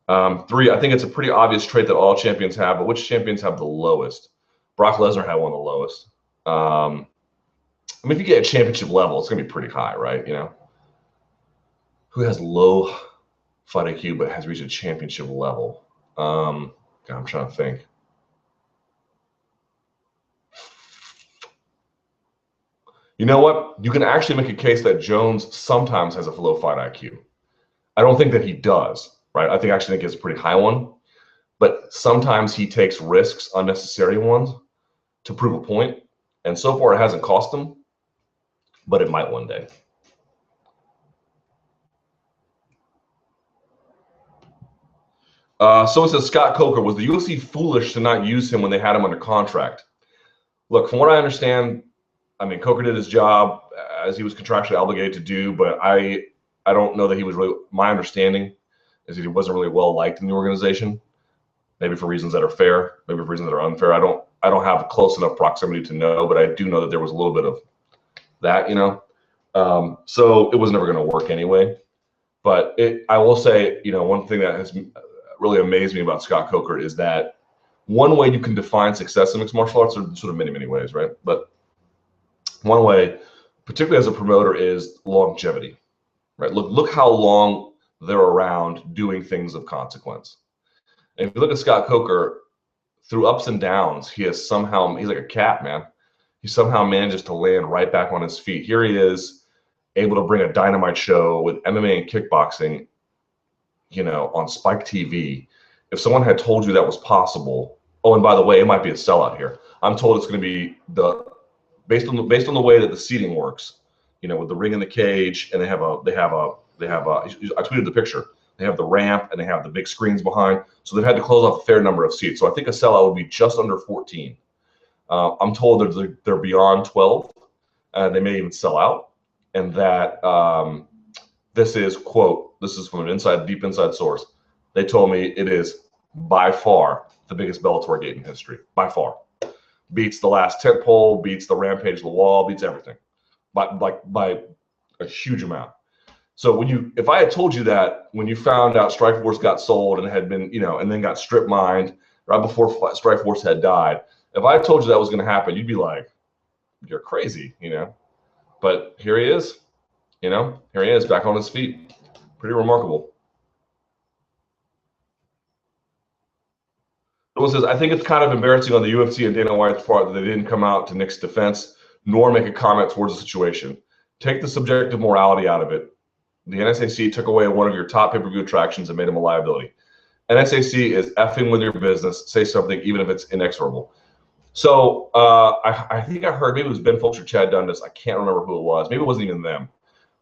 3, I think it's a pretty obvious trait that all champions have, but which champions have the lowest? Brock Lesnar had one of the lowest. I mean, if you get a championship level, it's going to be pretty high, right? Who has low fight IQ but has reached a championship level? God, I'm trying to think. You know what? You can actually make a case that Jones sometimes has a low fight IQ. I don't think that he does, right? I actually think it's a pretty high one, but sometimes he takes risks, unnecessary ones, to prove a point. And so far, it hasn't cost him, but it might one day. So it says, Scott Coker, was the UFC foolish to not use him when they had him under contract? Look, from what I understand, I mean, Coker did his job as he was contractually obligated to do, but I don't know that he was really, my understanding is that he wasn't really well liked in the organization, maybe for reasons that are fair, maybe for reasons that are unfair. I don't have close enough proximity to know, but I do know that there was a little bit of that, so it was never going to work anyway. But I will say, one thing that has really amazed me about Scott Coker is that one way you can define success in mixed martial arts, are sort of many ways, right? But one way, particularly as a promoter, is longevity, right? Look how long they're around doing things of consequence. And if you look at Scott Coker, through ups and downs, he's like a cat, man. He somehow manages to land right back on his feet. Here he is, able to bring a Dynamite show with MMA and kickboxing, on Spike TV. If someone had told you that was possible, oh, and by the way, it might be a sellout here. I'm told it's going to be based on the way that the seating works, with the ring in the cage, and they have a. I tweeted the picture. They have the ramp and they have the big screens behind, so they've had to close off a fair number of seats. So I think a sellout would be just under 14. I'm told they're beyond 12, and they may even sell out, and that this is, quote, this is from an deep inside source. They told me it is by far the biggest Bellator gate in history, by far. Beats the last tent pole, beats the Rampage, the wall, beats everything, by a huge amount. So if I had told you that when you found out Strikeforce got sold and had been, and then got strip mined right before Strikeforce had died, if I had told you that was going to happen, you'd be like, you're crazy, But here he is, here he is back on his feet. Pretty remarkable. Someone says, I think it's kind of embarrassing on the UFC and Dana White's part that they didn't come out to Nick's defense nor make a comment towards the situation. Take the subjective morality out of it. The NSAC took away one of your top pay-per-view attractions and made him a liability. NSAC is effing with your business. Say something, even if it's inexorable. So I think I heard, maybe it was Ben Folks or Chad Dundas. I can't remember who it was. Maybe it wasn't even them.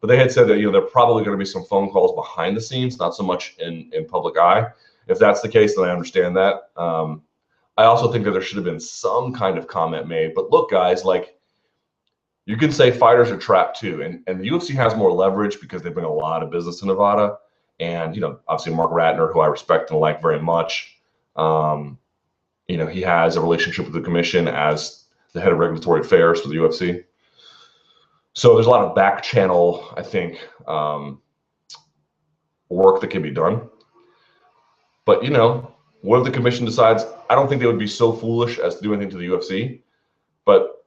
But they had said that, there are probably going to be some phone calls behind the scenes, not so much in public eye. If that's the case, then I understand that. I also think that there should have been some kind of comment made. But look, guys, you can say fighters are trapped too. And the UFC has more leverage because they bring a lot of business to Nevada. And, obviously Mark Ratner, who I respect and like very much, he has a relationship with the commission as the head of regulatory affairs for the UFC. So there's a lot of back channel, I think, work that can be done. But, what if the commission decides? I don't think they would be so foolish as to do anything to the UFC. But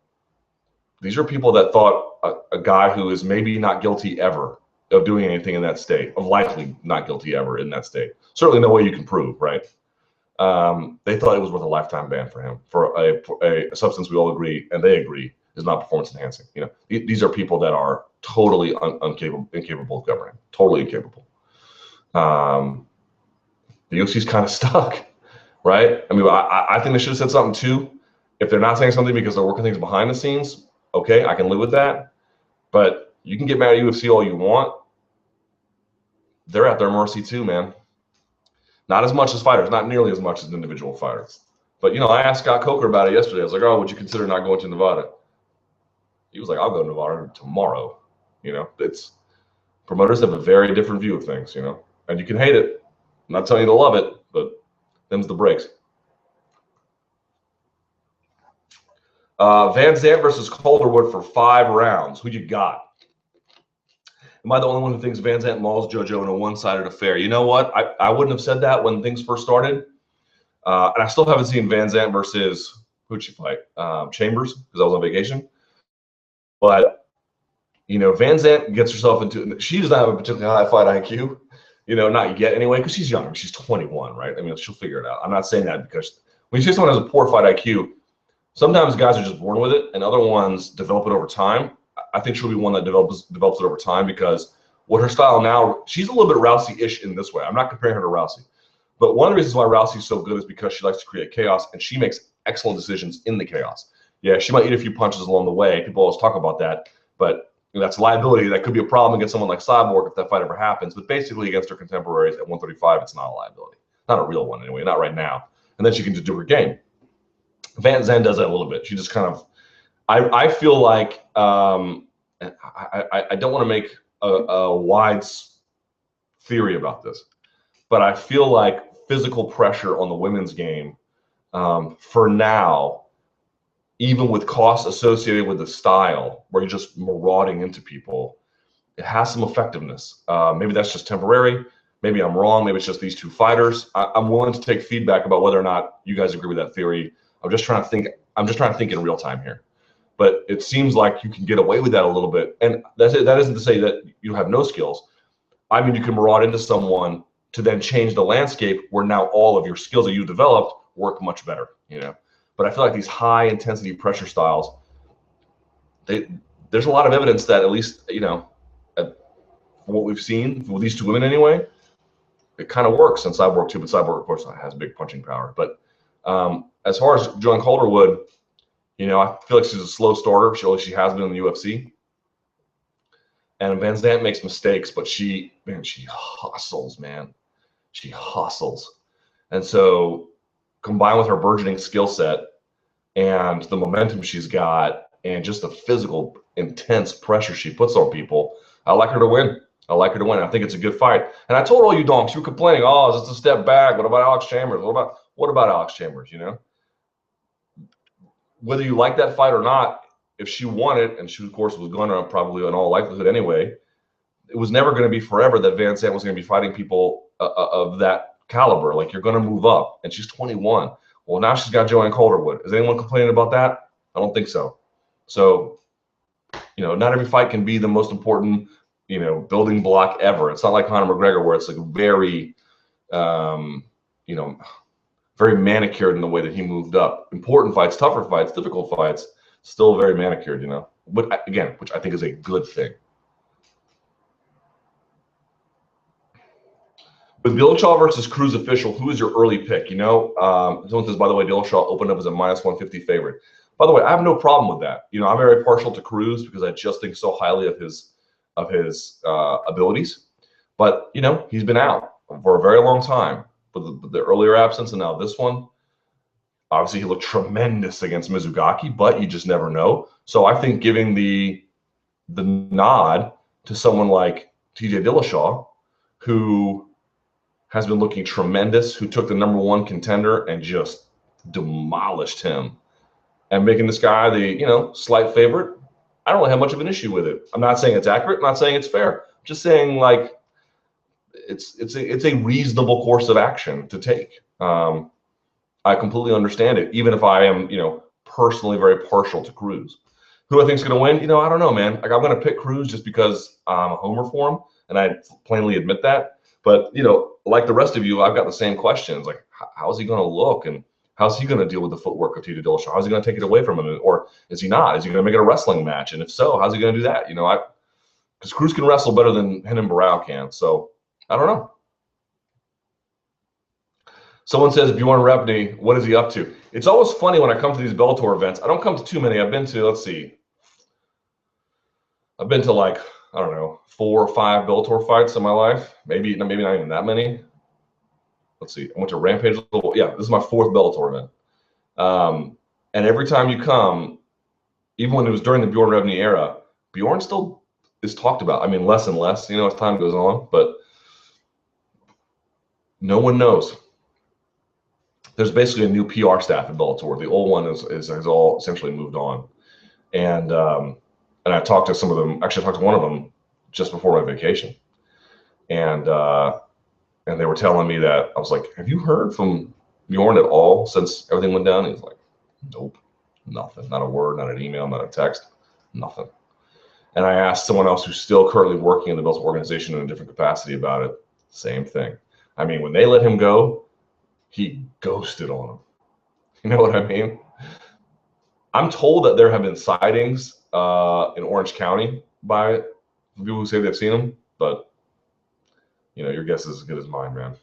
these are people that thought a guy who is maybe not guilty ever of doing anything in that state, of likely not guilty ever in that state. Certainly no way you can prove, right? They thought it was worth a lifetime ban for him for a substance we all agree, and they agree, is not performance enhancing. These are people that are totally incapable of governing, totally incapable. The UFC's kind of stuck. right? I mean, I think they should have said something too. If they're not saying something because they're working things behind the scenes, okay, I can live with that. But you can get mad at UFC all you want. They're at their mercy too, man. Not as much as fighters, not nearly as much as individual fighters. But, you know, I asked Scott Coker about it yesterday. I was like, oh, would you consider not going to Nevada? He was like, I'll go to Nevada tomorrow. You know, it's promoters have a very different view of things, you know, and you can hate it. I'm not telling you to love it, but them's the breaks. Van Zandt versus Calderwood for 5 rounds. Who you got? Am I the only one who thinks Van Zandt mauls JoJo in a one-sided affair? You know what? I wouldn't have said that when things first started. And I still haven't seen Van Zandt versus, who'd she fight? Chambers, because I was on vacation. But, you know, Van Zandt gets herself into, she does not have a particularly high fight IQ, you know, not yet anyway, because she's young. She's 21, right? I mean, she'll figure it out. I'm not saying that because when you say someone has a poor fight IQ, sometimes guys are just born with it and other ones develop it over time. I think she'll be one that develops it over time because what her style now, she's a little bit Rousey-ish in this way. I'm not comparing her to Rousey. But one of the reasons why Rousey's so good is because she likes to create chaos and she makes excellent decisions in the chaos. Yeah, she might eat a few punches along the way. People always talk about that, but you know, that's liability. That could be a problem against someone like Cyborg if that fight ever happens. But basically against her contemporaries at 135, it's not a liability. Not a real one anyway, not right now. And then she can just do her game. Van Zandt does that a little bit. She just kind of, I feel like, I don't want to make a wide theory about this, but I feel like physical pressure on the women's game for now, even with costs associated with the style where you're just marauding into people, it has some effectiveness. Maybe that's just temporary. Maybe I'm wrong. Maybe it's just these two fighters. I'm willing to take feedback about whether or not you guys agree with that theory. I'm just trying to think in real time here. But it seems like you can get away with that a little bit. And that's it. That isn't to say that you have no skills. I mean, you can maraud into someone to then change the landscape where now all of your skills that you developed work much better, you know. But I feel like these high intensity pressure styles, there's a lot of evidence that at least, you know, from what we've seen with these two women anyway, it kind of works in Cyborg too. But Cyborg, of course, has big punching power. But as far as Joanne Calderwood, you know, I feel like she's a slow starter. She has been in the UFC. And Van Zandt makes mistakes, but she hustles, man. She hustles. And so combined with her burgeoning skill set and the momentum she's got and just the physical, intense pressure she puts on people, I like her to win. I like her to win. I think it's a good fight. And I told all you donks, you were complaining, oh, is this a step back? What about Alex Chambers? What about Alex Chambers, you know? Whether you like that fight or not, if she won it, and she, of course, was going to probably in all likelihood anyway, it was never going to be forever that Van Zandt was going to be fighting people of that caliber. Like, you're going to move up, and she's 21. Well, now she's got Joanne Calderwood. Is anyone complaining about that? I don't think so. So, you know, not every fight can be the most important, you know, building block ever. It's not like Conor McGregor where it's like very, you know, very manicured in the way that he moved up. Important fights, tougher fights, difficult fights, still very manicured, you know. But again, which I think is a good thing. With Dillashaw versus Cruz official, who is your early pick? You know, someone says, by the way, Dillashaw opened up as a -150 favorite. By the way, I have no problem with that. You know, I'm very partial to Cruz because I just think so highly of his abilities. But, you know, he's been out for a very long time. But the earlier absence and now this one, obviously he looked tremendous against Mizugaki, but you just never know. So I think giving the nod to someone like TJ Dillashaw, who has been looking tremendous, who took the #1 contender and just demolished him, and making this guy the, you know, slight favorite, I don't really have much of an issue with it. I'm not saying it's accurate. I'm not saying it's fair. I'm just saying, like, it's a reasonable course of action to take. I completely understand it, even if I am, you know, personally very partial to Cruz. Who I think is going to win? You know, I don't know, man. Like, I'm going to pick Cruz just because I'm a homer for him, and I plainly admit that. But, you know, like the rest of you, I've got the same questions. Like, how is he going to look? And how's he going to deal with the footwork of TJ Dillashaw? How's he going to take it away from him? Or is he not? Is he going to make it a wrestling match? And if so, how's he going to do that? You know, because Cruz can wrestle better than Renan Barão can. So I don't know. Someone says, if you want to rep me, what is he up to? It's always funny when I come to these Bellator events. I don't come to too many. I've been to, let's see, I've been to like, I don't know, 4 or 5 Bellator fights in my life. Maybe not even that many. Let's see. I went to Rampage. Yeah, this is my 4th Bellator event. And every time you come, even when it was during the Bjorn Rebney era, Bjorn still is talked about. I mean, less and less, you know, as time goes on, but no one knows. There's basically a new PR staff at Bellator. The old one has all essentially moved on. And I talked to some of them. Actually, I talked to one of them just before my vacation. And they were telling me that, I was like, have you heard from Bjorn at all since everything went down? He's like, nope, nothing, not a word, not an email, not a text, nothing. And I asked someone else who's still currently working in the Bellator organization in a different capacity about it. Same thing. I mean, when they let him go, he ghosted on them. You know what I mean? I'm told that there have been sightings in Orange County by people who say they've seen him, but you know, your guess is as good as mine, man.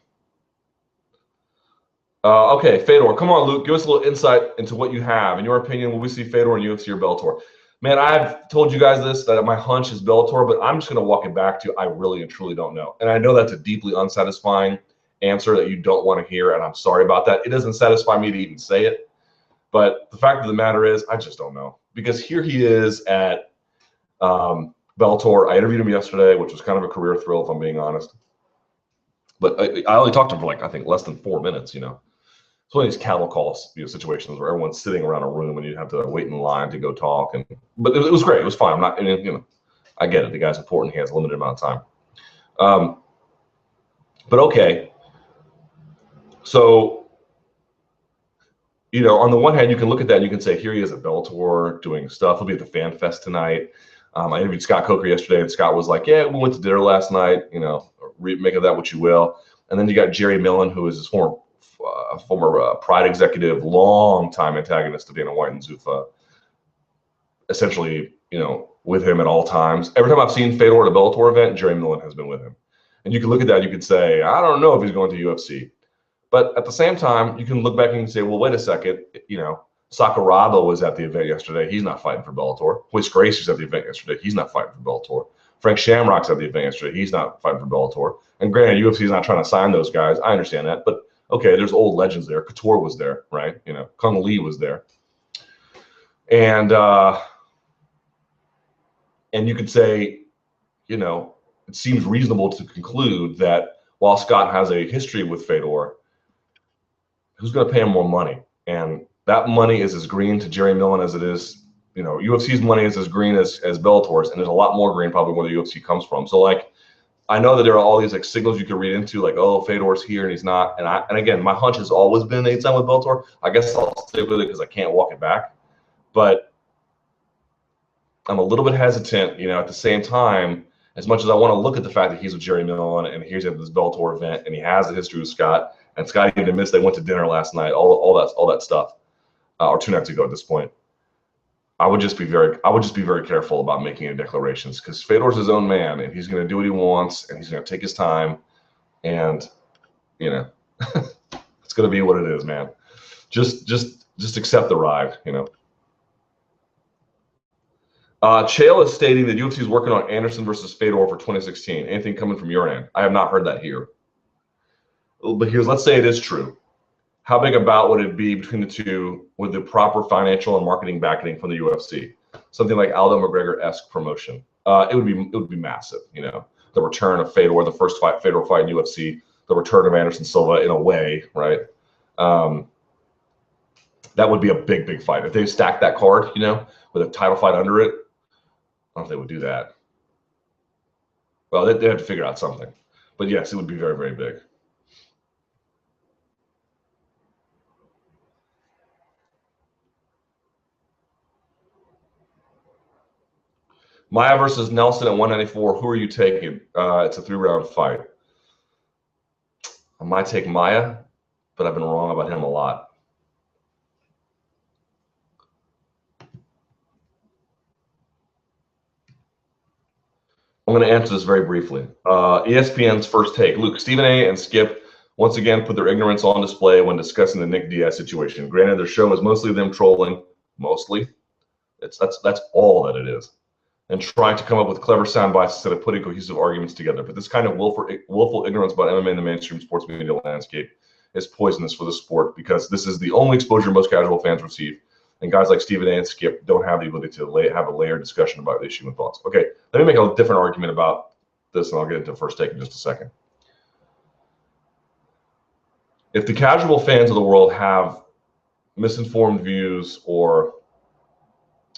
Okay, Fedor, come on, Luke, give us a little insight into what you have. In your opinion, will we see Fedor in UFC or Bellator? Man, I've told you guys this, that my hunch is Bellator, but I'm just going to walk it back to I really and truly don't know. And I know that's a deeply unsatisfying answer that you don't want to hear, and I'm sorry about that. It doesn't satisfy me to even say it. But the fact of the matter is, I just don't know. Because here he is at Bellator. I interviewed him yesterday, which was kind of a career thrill, if I'm being honest. But I only talked to him for like, I think, less than 4 minutes, you know. It's one of these cattle call situations where everyone's sitting around a room and you have to wait in line to go talk. But it was great. It was fine. I'm not, you know, I get it. The guy's important. He has a limited amount of time. But okay. So, you know, on the one hand, you can look at that and you can say, here he is at Bellator doing stuff. He'll be at the Fan Fest tonight. I interviewed Scott Coker yesterday, and Scott was like, yeah, we went to dinner last night. You know, make of that what you will. And then you got Jerry Millen, who is his former Pride executive, long-time antagonist of Dana White and Zuffa, essentially, you know, with him at all times. Every time I've seen Fedor at a Bellator event, Jerry Millen has been with him. And you can look at that, you could say, I don't know if he's going to UFC. But at the same time, you can look back and say, well, wait a second, you know, Sakuraba was at the event yesterday. He's not fighting for Bellator. Royce Gracie was at the event yesterday. He's not fighting for Bellator. Frank Shamrock's at the event yesterday. He's not fighting for Bellator. And granted, UFC is not trying to sign those guys. I understand that. But okay, there's old legends there. Couture was there, right? You know, Kung Lee was there. And you could say, you know, it seems reasonable to conclude that while Scott has a history with Fedor, who's going to pay him more money? And that money is as green to Jerry Millen as it is, you know, UFC's money is as green as Bellator's, and there's a lot more green probably where the UFC comes from. So like, I know that there are all these like signals you can read into, like, oh, Fedor's here and he's not. And again, my hunch has always been that he's done with Bellator. I guess I'll stick with it because I can't walk it back. But I'm a little bit hesitant, you know, at the same time, as much as I want to look at the fact that he's with Jerry Millen and he's at this Bellator event and he has a history with Scott, and Scott even admits they went to dinner last night, all that stuff, or 2 nights ago at this point. I would just be very careful about making any declarations, because Fedor's his own man and he's going to do what he wants and he's going to take his time, and you know, it's going to be what it is, man. Just accept the ride, you know. Chael is stating that UFC is working on Anderson versus Fedor for 2016. Anything coming from your end? I have not heard that here. But let's say it is true. How big a bout would it be between the two with the proper financial and marketing backing from the UFC? Something like Aldo McGregor-esque promotion. It would be massive. You know, the return of Fedor, the first Fedor fight in UFC, the return of Anderson Silva in a way, right? That would be a big fight if they stacked that card, you know, with a title fight under it. I don't know if they would do that. Well, they have to figure out something. But yes, it would be very big. Maia versus Nelson at 194. Who are you taking? It's a 3-round fight. I might take Maia, but I've been wrong about him a lot. I'm going to answer this very briefly. ESPN's First Take. Luke, Stephen A. and Skip once again put their ignorance on display when discussing the Nick Diaz situation. Granted, their show is mostly them trolling, mostly. That's all that it is, and trying to come up with clever sound bites instead of putting cohesive arguments together. But this kind of willful ignorance about MMA in the mainstream sports media landscape is poisonous for the sport, because this is the only exposure most casual fans receive. And guys like Stephen A. and Skip don't have the ability to have a layered discussion about the issue and thoughts. Okay, let me make a different argument about this, and I'll get into First Take in just a second. If the casual fans of the world have misinformed views or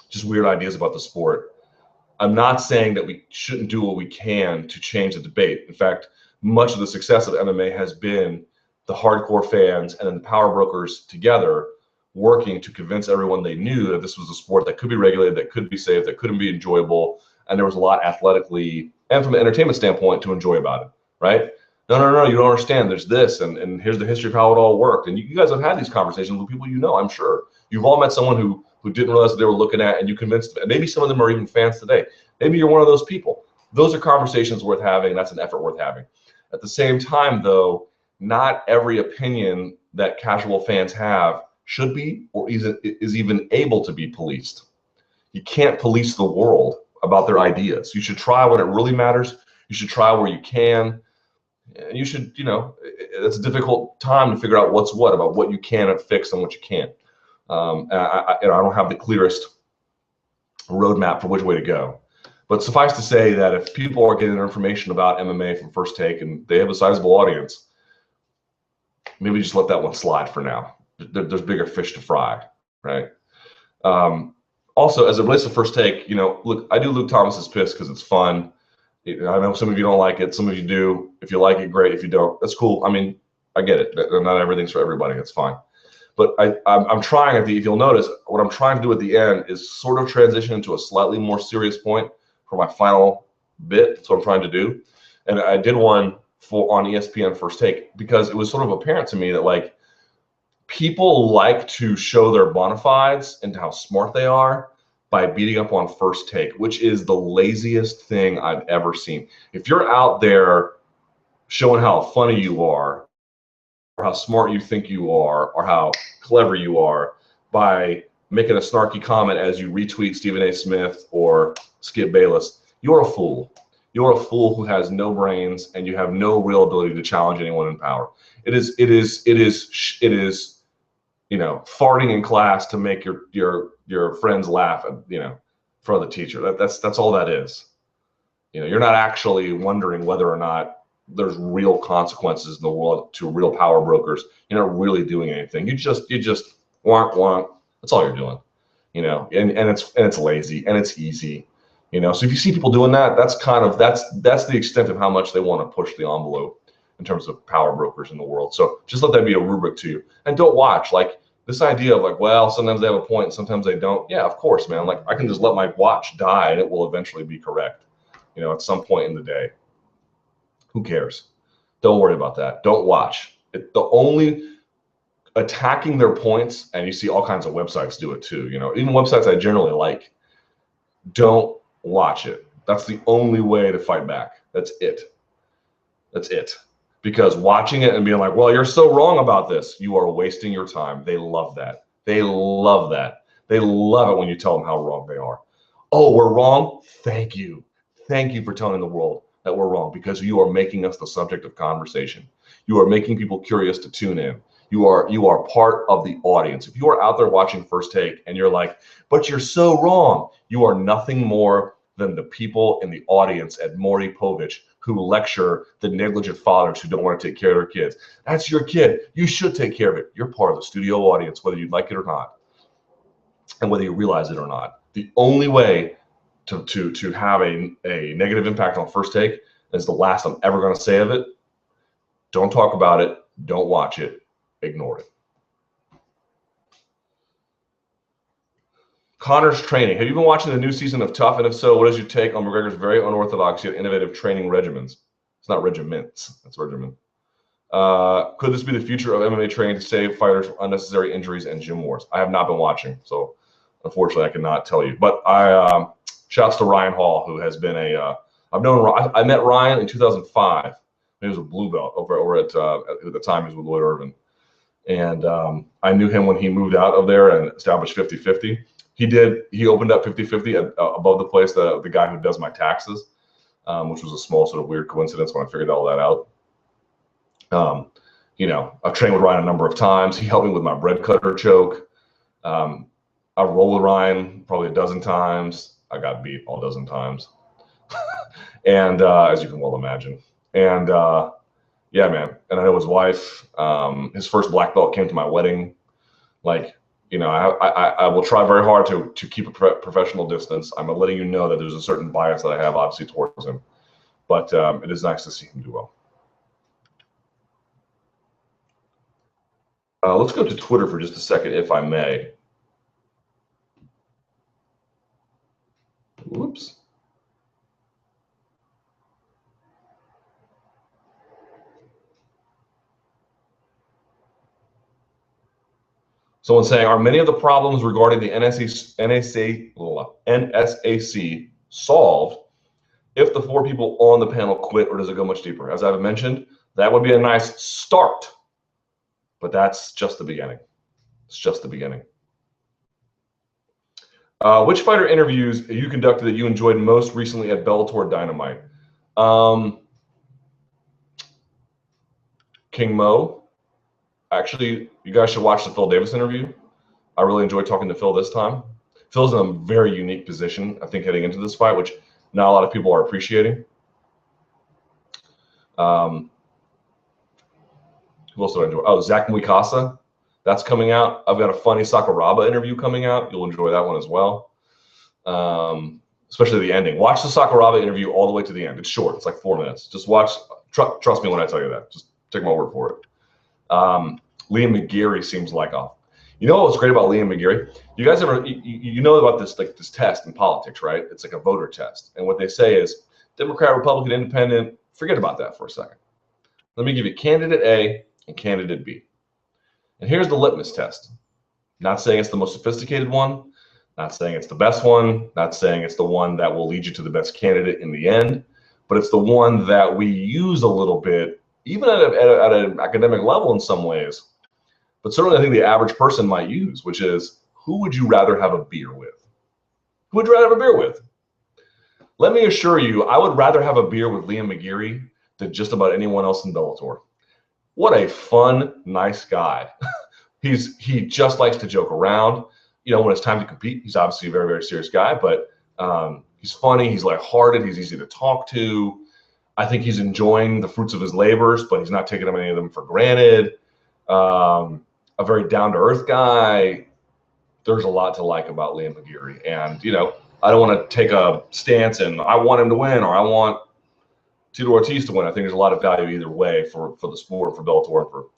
just weird ideas about the sport, I'm not saying that we shouldn't do what we can to change the debate. In fact, much of the success of MMA has been the hardcore fans and then the power brokers together working to convince everyone they knew that this was a sport that could be regulated, that could be safe, that couldn't be enjoyable, and there was a lot athletically and from an entertainment standpoint to enjoy about it, right? No, you don't understand. There's this, and here's the history of how it all worked. And you guys have had these conversations with people you know, I'm sure. You've all met someone who didn't realize what they were looking at, and you convinced them. And maybe some of them are even fans today. Maybe you're one of those people. Those are conversations worth having. That's an effort worth having. At the same time, though, not every opinion that casual fans have should be or is even able to be policed. You can't police the world about their ideas. You should try when it really matters. You should try where you can. You should, it's a difficult time to figure out what's what about what you can fix and what you can't. I don't have the clearest roadmap for which way to go. But suffice to say that if people are getting their information about MMA from First Take and they have a sizable audience, maybe just let that one slide for now. There's bigger fish to fry, right? Also, as it relates to First Take, look, I do Luke Thomas's piss because it's fun. I know some of you don't like it. Some of you do. If you like it, great. If you don't, that's cool. I mean, I get it. Not everything's for everybody. That's fine. But I'm trying, if you'll notice, what I'm trying to do at the end is sort of transition into a slightly more serious point for my final bit. That's what I'm trying to do. And I did one on ESPN First Take because it was sort of apparent to me that, like, people like to show their bona fides and how smart they are by beating up on First Take, which is the laziest thing I've ever seen. If you're out there showing how funny you are, or how smart you think you are, or how clever you are by making a snarky comment as you retweet Stephen A. Smith or Skip Bayless, you're a fool. You're a fool who has no brains and you have no real ability to challenge anyone in power. It is farting in class to make your friends laugh, for the teacher. That's all that is. You're not actually wondering whether or not there's real consequences in the world to real power brokers. You're not really doing anything. You just want. That's all you're doing. And it's lazy and it's easy. So if you see people doing that, that's the extent of how much they want to push the envelope in terms of power brokers in the world. So just let that be a rubric to you, and don't watch like this idea of like, well, sometimes they have a point and sometimes they don't. Yeah, of course, man. Like, I can just let my watch die and it will eventually be correct, at some point in the day. Who cares? Don't worry about that. Don't watch. The only attacking their points, and you see all kinds of websites do it too, even websites I generally like, don't watch it. That's the only way to fight back. That's it. Because watching it and being like, well, you're so wrong about this, you are wasting your time. They love that. They love that. They love it when you tell them how wrong they are. Oh, we're wrong? Thank you. Thank you for telling the world that we're wrong, because you are making us the subject of conversation. You are making people curious to tune in. You are part of the audience. If you are out there watching First Take and you're like, but you're so wrong, you are nothing more than the people in the audience at Maury Povich who lecture the negligent fathers who don't want to take care of their kids. That's your kid. You should take care of it. You're part of the studio audience, whether you like it or not, and whether you realize it or not. The only way to have a negative impact on First Take is the last I'm ever going to say of it. Don't talk about it. Don't watch it. Ignore it. Connor's training. Have you been watching the new season of Tough? And if so, what is your take on McGregor's very unorthodox yet innovative training regimens? It's not regiments. It's regimen. Could this be the future of MMA training to save fighters from unnecessary injuries and gym wars? I have not been watching, so unfortunately I cannot tell you. But shouts to Ryan Hall, who has been I met Ryan in 2005 He was a blue belt over at the time he was with Lloyd Irvin. And I knew him when he moved out of there and established 50-50. He opened up 50-50 above the place, the guy who does my taxes, which was a small sort of weird coincidence when I figured all that out. You know, I've trained with Ryan a number of times. He helped me with my bread cutter choke. I rolled with Ryan probably a dozen times. I got beat all dozen times. And as you can well imagine. And yeah, man. And I know his wife, his first black belt came to my wedding. Like, you know, I will try very hard to keep a professional distance. I'm letting you know that there's a certain bias that I have, obviously, towards him. But it is nice to see him do well. Let's go to Twitter for just a second, if I may. Whoops. Someone's saying, are many of the problems regarding the NSAC solved if the 4 people on the panel quit, or does it go much deeper? As I've mentioned, that would be a nice start, but that's just the beginning. It's just the beginning. Which fighter interviews you conducted that you enjoyed most recently at Bellator Dynamite? King Mo. Actually, you guys should watch the Phil Davis interview. I really enjoyed talking to Phil this time. Phil's in a very unique position, I think, heading into this fight, which not a lot of people are appreciating. Who else did I enjoy? Oh, Zach Mwikasa. That's coming out. I've got a funny Sakuraba interview coming out. You'll enjoy that one as well. Especially the ending. Watch the Sakuraba interview all the way to the end. It's short. It's like 4 minutes. Just watch. Trust me when I tell you that. Just take my word for it. Liam McGarry seems like a. You know what's great about Liam McGarry? You guys ever you know about this, like this test in politics, right? It's like a voter test, and what they say is Democrat, Republican, Independent. Forget about that for a second. Let me give you candidate A and candidate B. And here's the litmus test. Not saying it's the most sophisticated one, not saying it's the best one, not saying it's the one that will lead you to the best candidate in the end, but it's the one that we use a little bit, even at an academic level in some ways. But certainly I think the average person might use, which is, who would you rather have a beer with? Who would you rather have a beer with? Let me assure you, I would rather have a beer with Liam McGarry than just about anyone else in Bellator. What a fun, nice guy. He just likes to joke around. You know, when it's time to compete, he's obviously a very, very serious guy, but he's funny, he's lighthearted, he's easy to talk to. I think he's enjoying the fruits of his labors, but he's not taking any of them for granted. A very down-to-earth guy. There's a lot to like about Liam McGarry. And, you know, I don't want to take a stance and I want him to win or I want Tito Ortiz to win. I think there's a lot of value either way for the sport, for Bellator, and for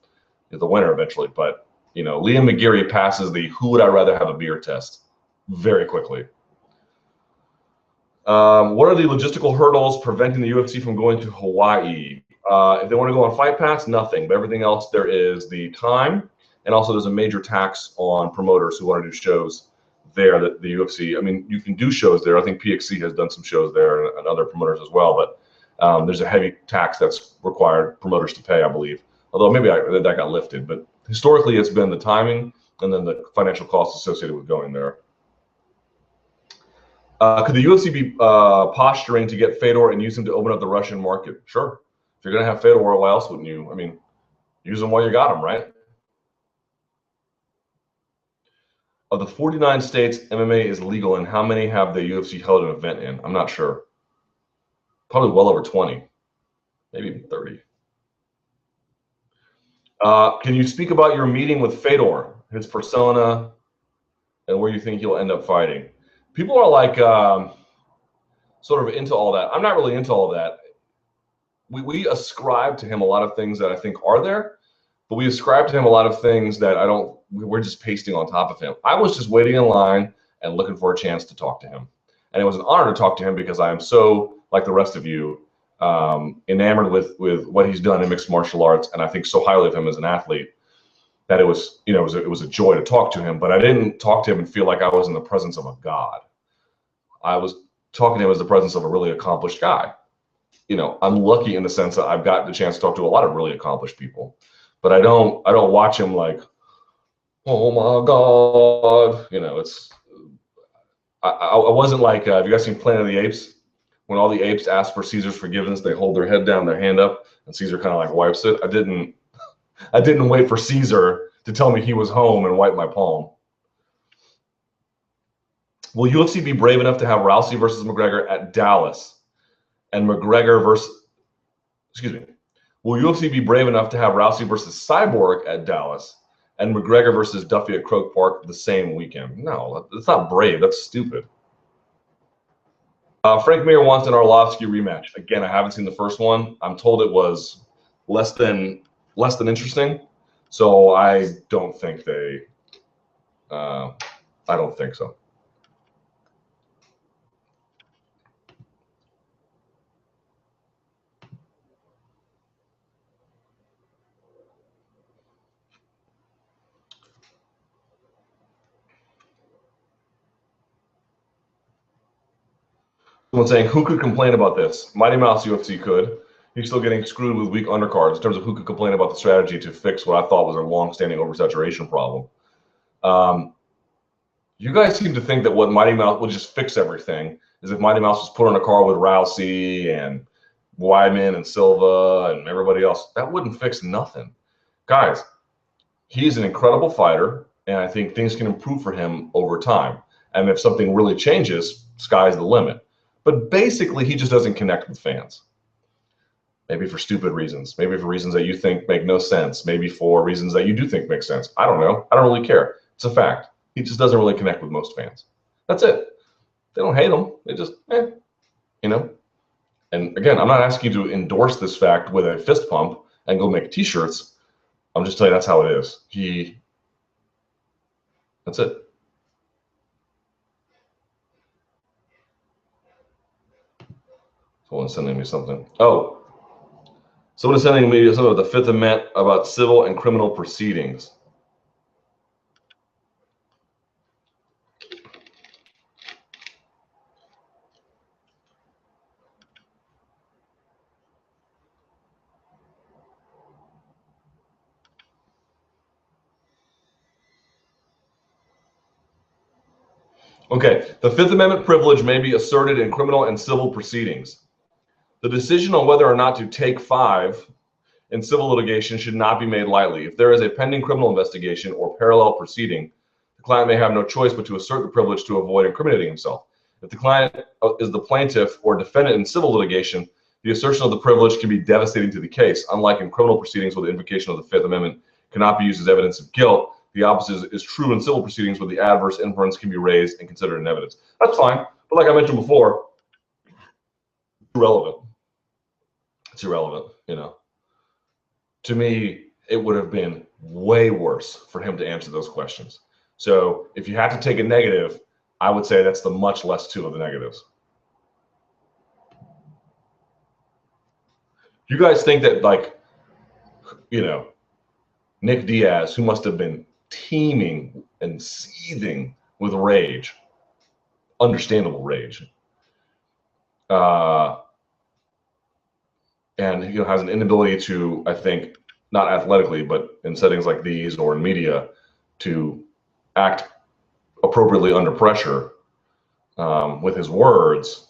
the winner eventually. But, you know, Liam McGarry passes the who would I rather have a beer test very quickly. What are the logistical hurdles preventing the UFC from going to Hawaii? If they want to go on Fight Pass, nothing. But everything else, there is the time. And also there's a major tax on promoters who want to do shows there that the UFC, I mean, you can do shows there. I think PXC has done some shows there and other promoters as well. But there's a heavy tax that's required promoters to pay, I believe. Although maybe that got lifted. But historically, it's been the timing and then the financial costs associated with going there. Could the UFC be posturing to get Fedor and use him to open up the Russian market? Sure. If you're going to have Fedor, why else wouldn't you? I mean, use him while you got him, right? Of the 49 states MMA is legal in, how many have the UFC held an event in? I'm not sure. Probably well over 20, maybe even 30. Can you speak about your meeting with Fedor, his persona, and where you think he'll end up fighting? People are like sort of into all that. I'm not really into all of that. We ascribe to him a lot of things that I think are there, but we ascribe to him a lot of things that we're just pasting on top of him. I was just waiting in line and looking for a chance to talk to him. And it was an honor to talk to him because I am so, like the rest of you, enamored with what he's done in mixed martial arts, and I think so highly of him as an athlete that it was, you know, it was a joy to talk to him. But I didn't talk to him and feel like I was in the presence of a god. I was talking to him as the presence of a really accomplished guy. I'm lucky in the sense that I've gotten the chance to talk to a lot of really accomplished people, but I don't watch them like, oh my God, I wasn't like, have you guys seen Planet of the Apes? When all the apes ask for Caesar's forgiveness, they hold their head down, their hand up, and Caesar kind of like wipes it. I didn't wait for Caesar to tell me he was home and wipe my palm. Will UFC be brave enough to have Rousey versus McGregor at Dallas and McGregor versus, excuse me, will UFC be brave enough to have Rousey versus Cyborg at Dallas and McGregor versus Duffy at Croke Park the same weekend? No, that's not brave. That's stupid. Frank Mir wants an Arlovsky rematch. Again, I haven't seen the first one. I'm told it was less than interesting. So I don't think I don't think so. Someone saying, who could complain about this? Mighty Mouse UFC could. He's still getting screwed with weak undercards in terms of who could complain about the strategy to fix what I thought was a long-standing oversaturation problem. You guys seem to think that what Mighty Mouse would just fix everything is if Mighty Mouse was put on a car with Rousey and Weidman and Silva and everybody else. That wouldn't fix nothing. Guys, he's an incredible fighter, and I think things can improve for him over time. And if something really changes, sky's the limit. But basically, he just doesn't connect with fans. Maybe for stupid reasons. Maybe for reasons that you think make no sense. Maybe for reasons that you do think make sense. I don't know. I don't really care. It's a fact. He just doesn't really connect with most fans. That's it. They don't hate him. They just, And again, I'm not asking you to endorse this fact with a fist pump and go make T-shirts. I'm just telling you that's how it is. That's it. Someone's sending me something. Oh, someone is sending me something about the Fifth Amendment about civil and criminal proceedings. Okay, the Fifth Amendment privilege may be asserted in criminal and civil proceedings. The decision on whether or not to take 5 in civil litigation should not be made lightly. If there is a pending criminal investigation or parallel proceeding, the client may have no choice but to assert the privilege to avoid incriminating himself. If the client is the plaintiff or defendant in civil litigation, the assertion of the privilege can be devastating to the case. Unlike in criminal proceedings where the invocation of the Fifth Amendment cannot be used as evidence of guilt, the opposite is true in civil proceedings where the adverse inference can be raised and considered in evidence. That's fine, but like I mentioned before, it's irrelevant. It's irrelevant, To me, it would have been way worse for him to answer those questions. So if you had to take a negative, I would say that's the much less 2 of the negatives. You guys think that, Nick Diaz, who must have been teeming and seething with rage, understandable rage, and has an inability to, I think, not athletically, but in settings like these or in media, to act appropriately under pressure with his words.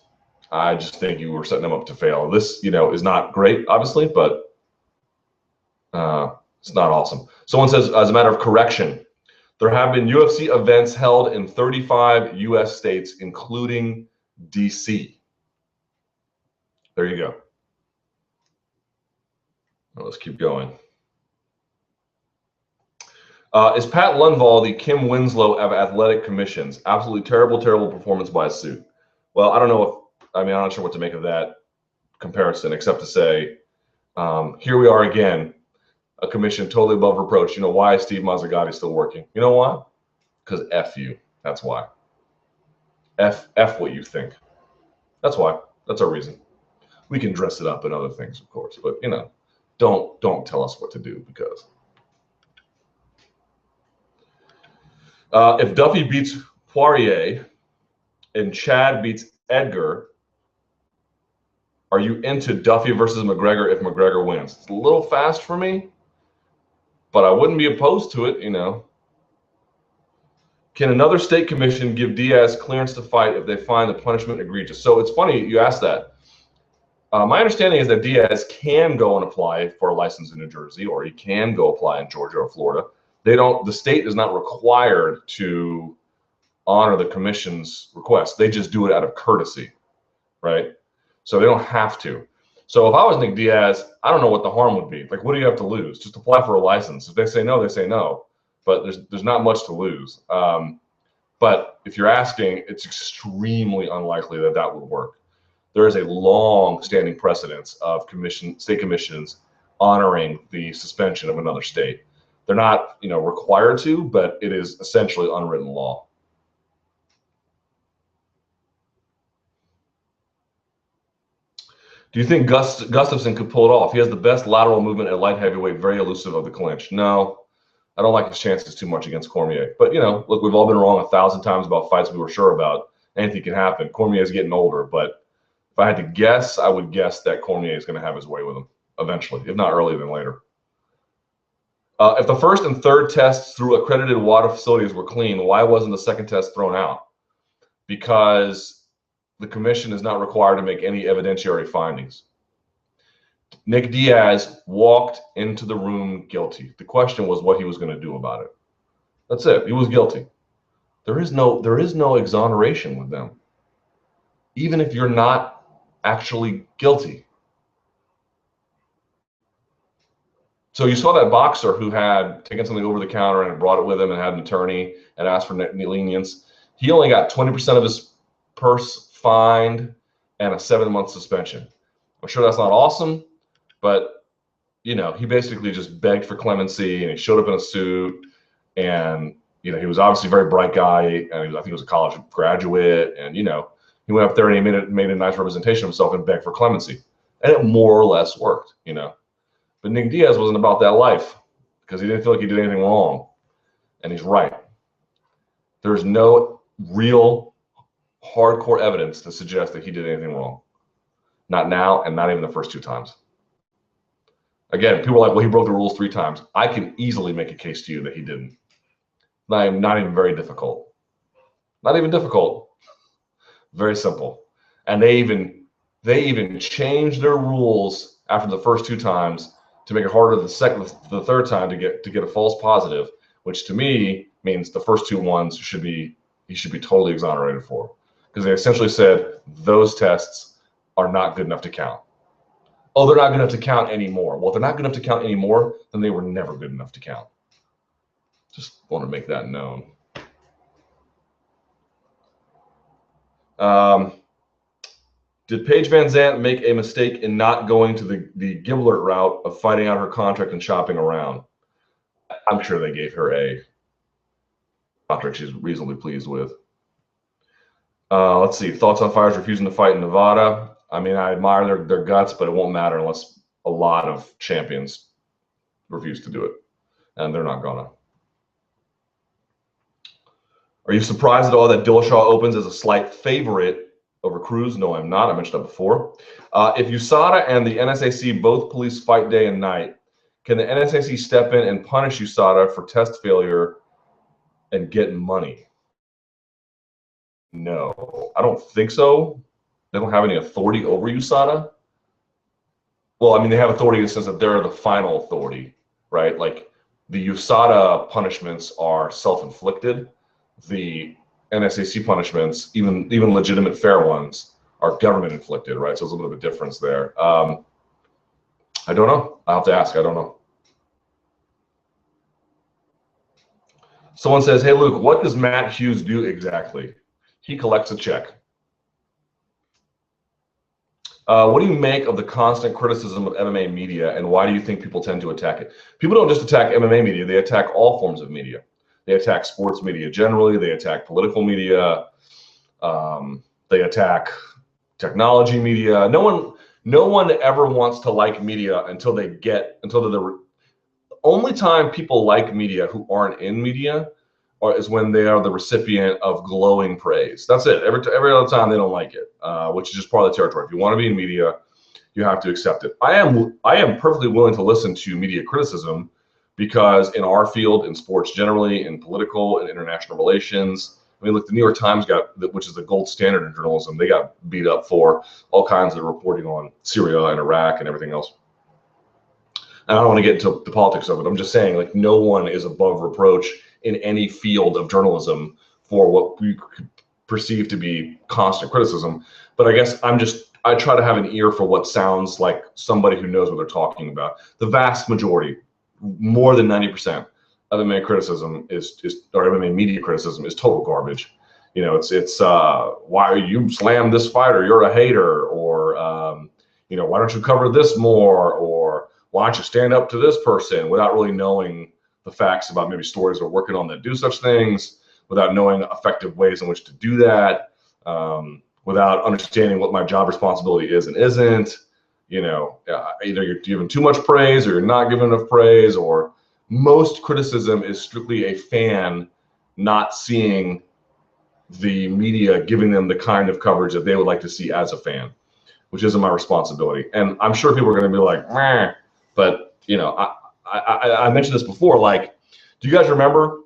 I just think you were setting him up to fail. This, is not great, obviously, but it's not awesome. Someone says, as a matter of correction, there have been UFC events held in 35 U.S. states, including D.C. There you go. Well, let's keep going. Is Pat Lundvall the Kim Winslow of athletic commissions? Absolutely terrible, terrible performance by a suit. Well, I don't know I'm not sure what to make of that comparison, except to say, here we are again, a commission totally above reproach. Why is Steve Mazzagatti still working? You know why? Because F you. That's why. F what you think. That's why. That's our reason. We can dress it up in other things, of course, but don't tell us what to do, because if Duffy beats Poirier and Chad beats Edgar, Are you into Duffy versus McGregor if McGregor wins? It's a little fast for me, but I wouldn't be opposed to it, you know. Can another state commission give Diaz clearance to fight if they find the punishment egregious? So it's funny you asked that. My understanding is that Diaz can go and apply for a license in New Jersey, or he can go apply in Georgia or Florida. The state is not required to honor the commission's request. They just do it out of courtesy, right? So they don't have to. So if I was Nick Diaz, I don't know what the harm would be. Like, what do you have to lose? Just apply for a license. If they say no, they say no. But there's not much to lose. But if you're asking, it's extremely unlikely that that would work. There is a long-standing precedence of state commissions honoring the suspension of another state. They're not, required to, but it is essentially unwritten law. Do you think Gustafsson could pull it off? He has the best lateral movement at light heavyweight, very elusive of the clinch. No, I don't like his chances too much against Cormier. But, look, we've all been wrong 1,000 times about fights we were sure about. Anything can happen. Cormier's getting older, but if I had to guess, I would guess that Cormier is going to have his way with him eventually, if not earlier than later. If the first and third tests through accredited water facilities were clean, why wasn't the second test thrown out? Because the commission is not required to make any evidentiary findings. Nick Diaz walked into the room guilty. The question was what he was going to do about it. That's it. He was guilty. There is no exoneration with them, even if you're not actually guilty. So you saw that boxer who had taken something over the counter and brought it with him and had an attorney and asked for lenience. He only got 20% of his purse fined and a 7-month suspension. I'm sure that's not awesome, but he basically just begged for clemency, and he showed up in a suit, and he was obviously a very bright guy, and I think he was a college graduate, and he went up there and he made a nice representation of himself and begged for clemency, and it more or less worked, But Nick Diaz wasn't about that life because he didn't feel like he did anything wrong, and he's right. There's no real hardcore evidence to suggest that he did anything wrong. Not now, and not even the first 2 times. Again, people are like, well, he broke the rules 3 times. I can easily make a case to you that he didn't. Not even very difficult. Not even difficult. Very simple. And they even changed their rules after the first 2 times to make it harder the third time to get a false positive, which to me means the first 2 ones he should be totally exonerated for, because they essentially said those tests are not good enough to count. Oh, they're not good enough to count anymore. Well, if they're not good enough to count anymore, then they were never good enough to count. Just want to make that known. Did Paige Van Zandt make a mistake in not going to the Gimblert route of fighting out her contract and shopping around? I'm sure they gave her a contract she's reasonably pleased with. Let's see. Thoughts on fighters refusing to fight in Nevada? I mean, I admire their guts, but it won't matter unless a lot of champions refuse to do it, and they're not gonna. Are you surprised at all that Dillashaw opens as a slight favorite over Cruz? No, I'm not. I mentioned that before. If USADA and the NSAC both police fight day and night, can the NSAC step in and punish USADA for test failure and get money? No, I don't think so. They don't have any authority over USADA. Well, I mean, they have authority in the sense that they're the final authority, right? Like the USADA punishments are self-inflicted. The NSAC punishments, even legitimate fair ones, are government inflicted, right? So there's a little bit of a difference there. I don't know. I have to ask. I don't know. Someone says, hey, Luke, what does Matt Hughes do exactly? He collects a check. What do you make of the constant criticism of MMA media, and why do you think people tend to attack it? People don't just attack MMA media. They attack all forms of media. They attack sports media generally. They attack political media. They attack technology media. No one ever wants to like media until they're the only time people like media who aren't in media is when they are the recipient of glowing praise. That's it. Every other time they don't like it, which is just part of the territory. If you want to be in media, you have to accept it. I am perfectly willing to listen to media criticism, because in our field, in sports generally, in political and international relations, I mean, look, the New York Times which is the gold standard in journalism, they got beat up for all kinds of reporting on Syria and Iraq and everything else. And I don't want to get into the politics of it. I'm just saying, like, no one is above reproach in any field of journalism for what we could perceive to be constant criticism. But I guess I try to have an ear for what sounds like somebody who knows what they're talking about. The vast majority, more than 90% of MMA criticism or MMA media criticism is total garbage. You know, it's why you slammed this fighter, you're a hater, or you know, why don't you cover this more, or why don't you stand up to this person, without really knowing the facts about maybe stories we're working on that do such things, without knowing effective ways in which to do that, without understanding what my job responsibility is and isn't. You know, either you're giving too much praise or you're not giving enough praise, or most criticism is strictly a fan not seeing the media giving them the kind of coverage that they would like to see as a fan, which isn't my responsibility. And I'm sure people are going to be like, meh. But, you know, I mentioned this before, like, do you guys remember,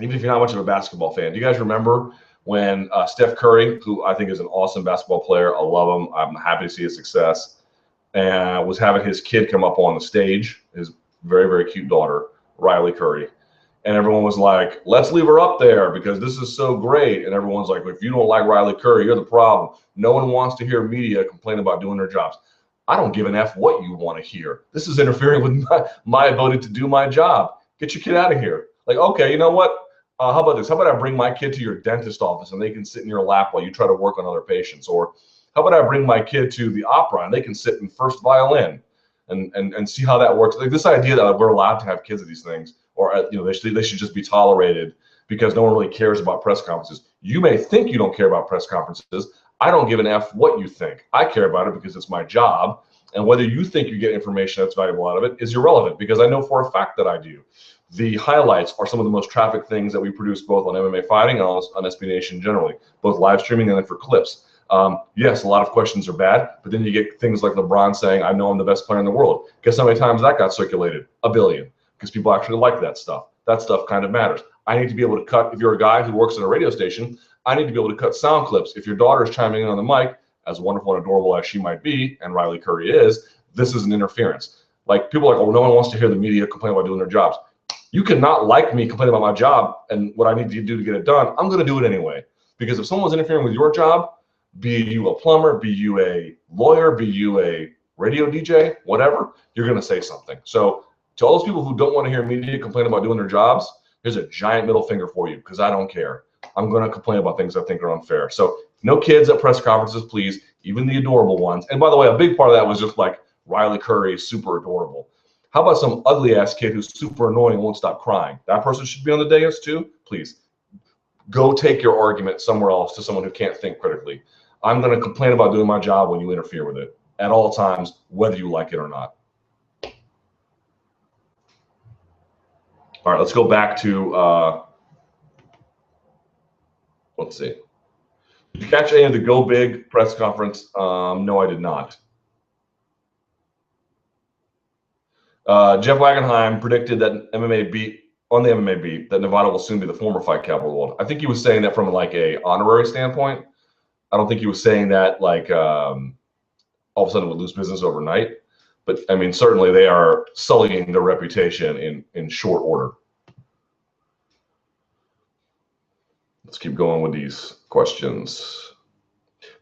even if you're not much of a basketball fan, do you guys remember when Steph Curry, who I think is an awesome basketball player, I love him, I'm happy to see his success, and was having his kid come up on the stage, his very, very cute daughter, Riley Curry. And everyone was like, let's leave her up there because this is so great. And everyone's like, if you don't like Riley Curry, you're the problem. No one wants to hear media complain about doing their jobs. I don't give an F what you want to hear. This is interfering with my ability to do my job. Get your kid out of here. Like, okay, you know what? How about this? How about I bring my kid to your dentist office and they can sit in your lap while you try to work on other patients? Or how about I bring my kid to the opera and they can sit in first violin and see how that works? Like, this idea that we're allowed to have kids at these things, or you know, they should just be tolerated because no one really cares about press conferences. You may think you don't care about press conferences. I don't give an F what you think. I care about it because it's my job. And whether you think you get information that's valuable out of it is irrelevant, because I know for a fact that I do. The highlights are some of the most trafficked things that we produce both on MMA Fighting and on SB Nation generally, both live streaming and then for clips. Yes, a lot of questions are bad, but then you get things like LeBron saying, I know I'm the best player in the world. Guess how many times that got circulated? 1 billion, because people actually like that stuff. That stuff kind of matters. I need to be able to cut, if you're a guy who works at a radio station, I need to be able to cut sound clips. If your daughter is chiming in on the mic, as wonderful and adorable as she might be, and Riley Curry is, this is an interference. Like, people are like, oh, no one wants to hear the media complain about doing their jobs. You cannot like me complaining about my job and what I need to do to get it done. I'm going to do it anyway. Because if someone's interfering with your job, be you a plumber, be you a lawyer, be you a radio DJ, whatever, you're going to say something. So to all those people who don't want to hear media complain about doing their jobs, here's a giant middle finger for you, because I don't care. I'm going to complain about things I think are unfair. So no kids at press conferences, please, even the adorable ones. And by the way, a big part of that was just like Riley Curry is super adorable. How about some ugly ass kid who's super annoying and won't stop crying? That person should be on the dais too. Please go take your argument somewhere else to someone who can't think critically. I'm going to complain about doing my job when you interfere with it at all times, whether you like it or not. All right, let's go back to, let's see. Did you catch any of the Go Big press conference? No, I did not. Jeff Wagenheim predicted that MMA beat, on the MMA beat, that Nevada will soon be the former fight capital of the world. I think he was saying that from like a honorary standpoint. I don't think he was saying that like all of a sudden would lose business overnight. But I mean, certainly they are sullying their reputation in short order. Let's keep going with these questions.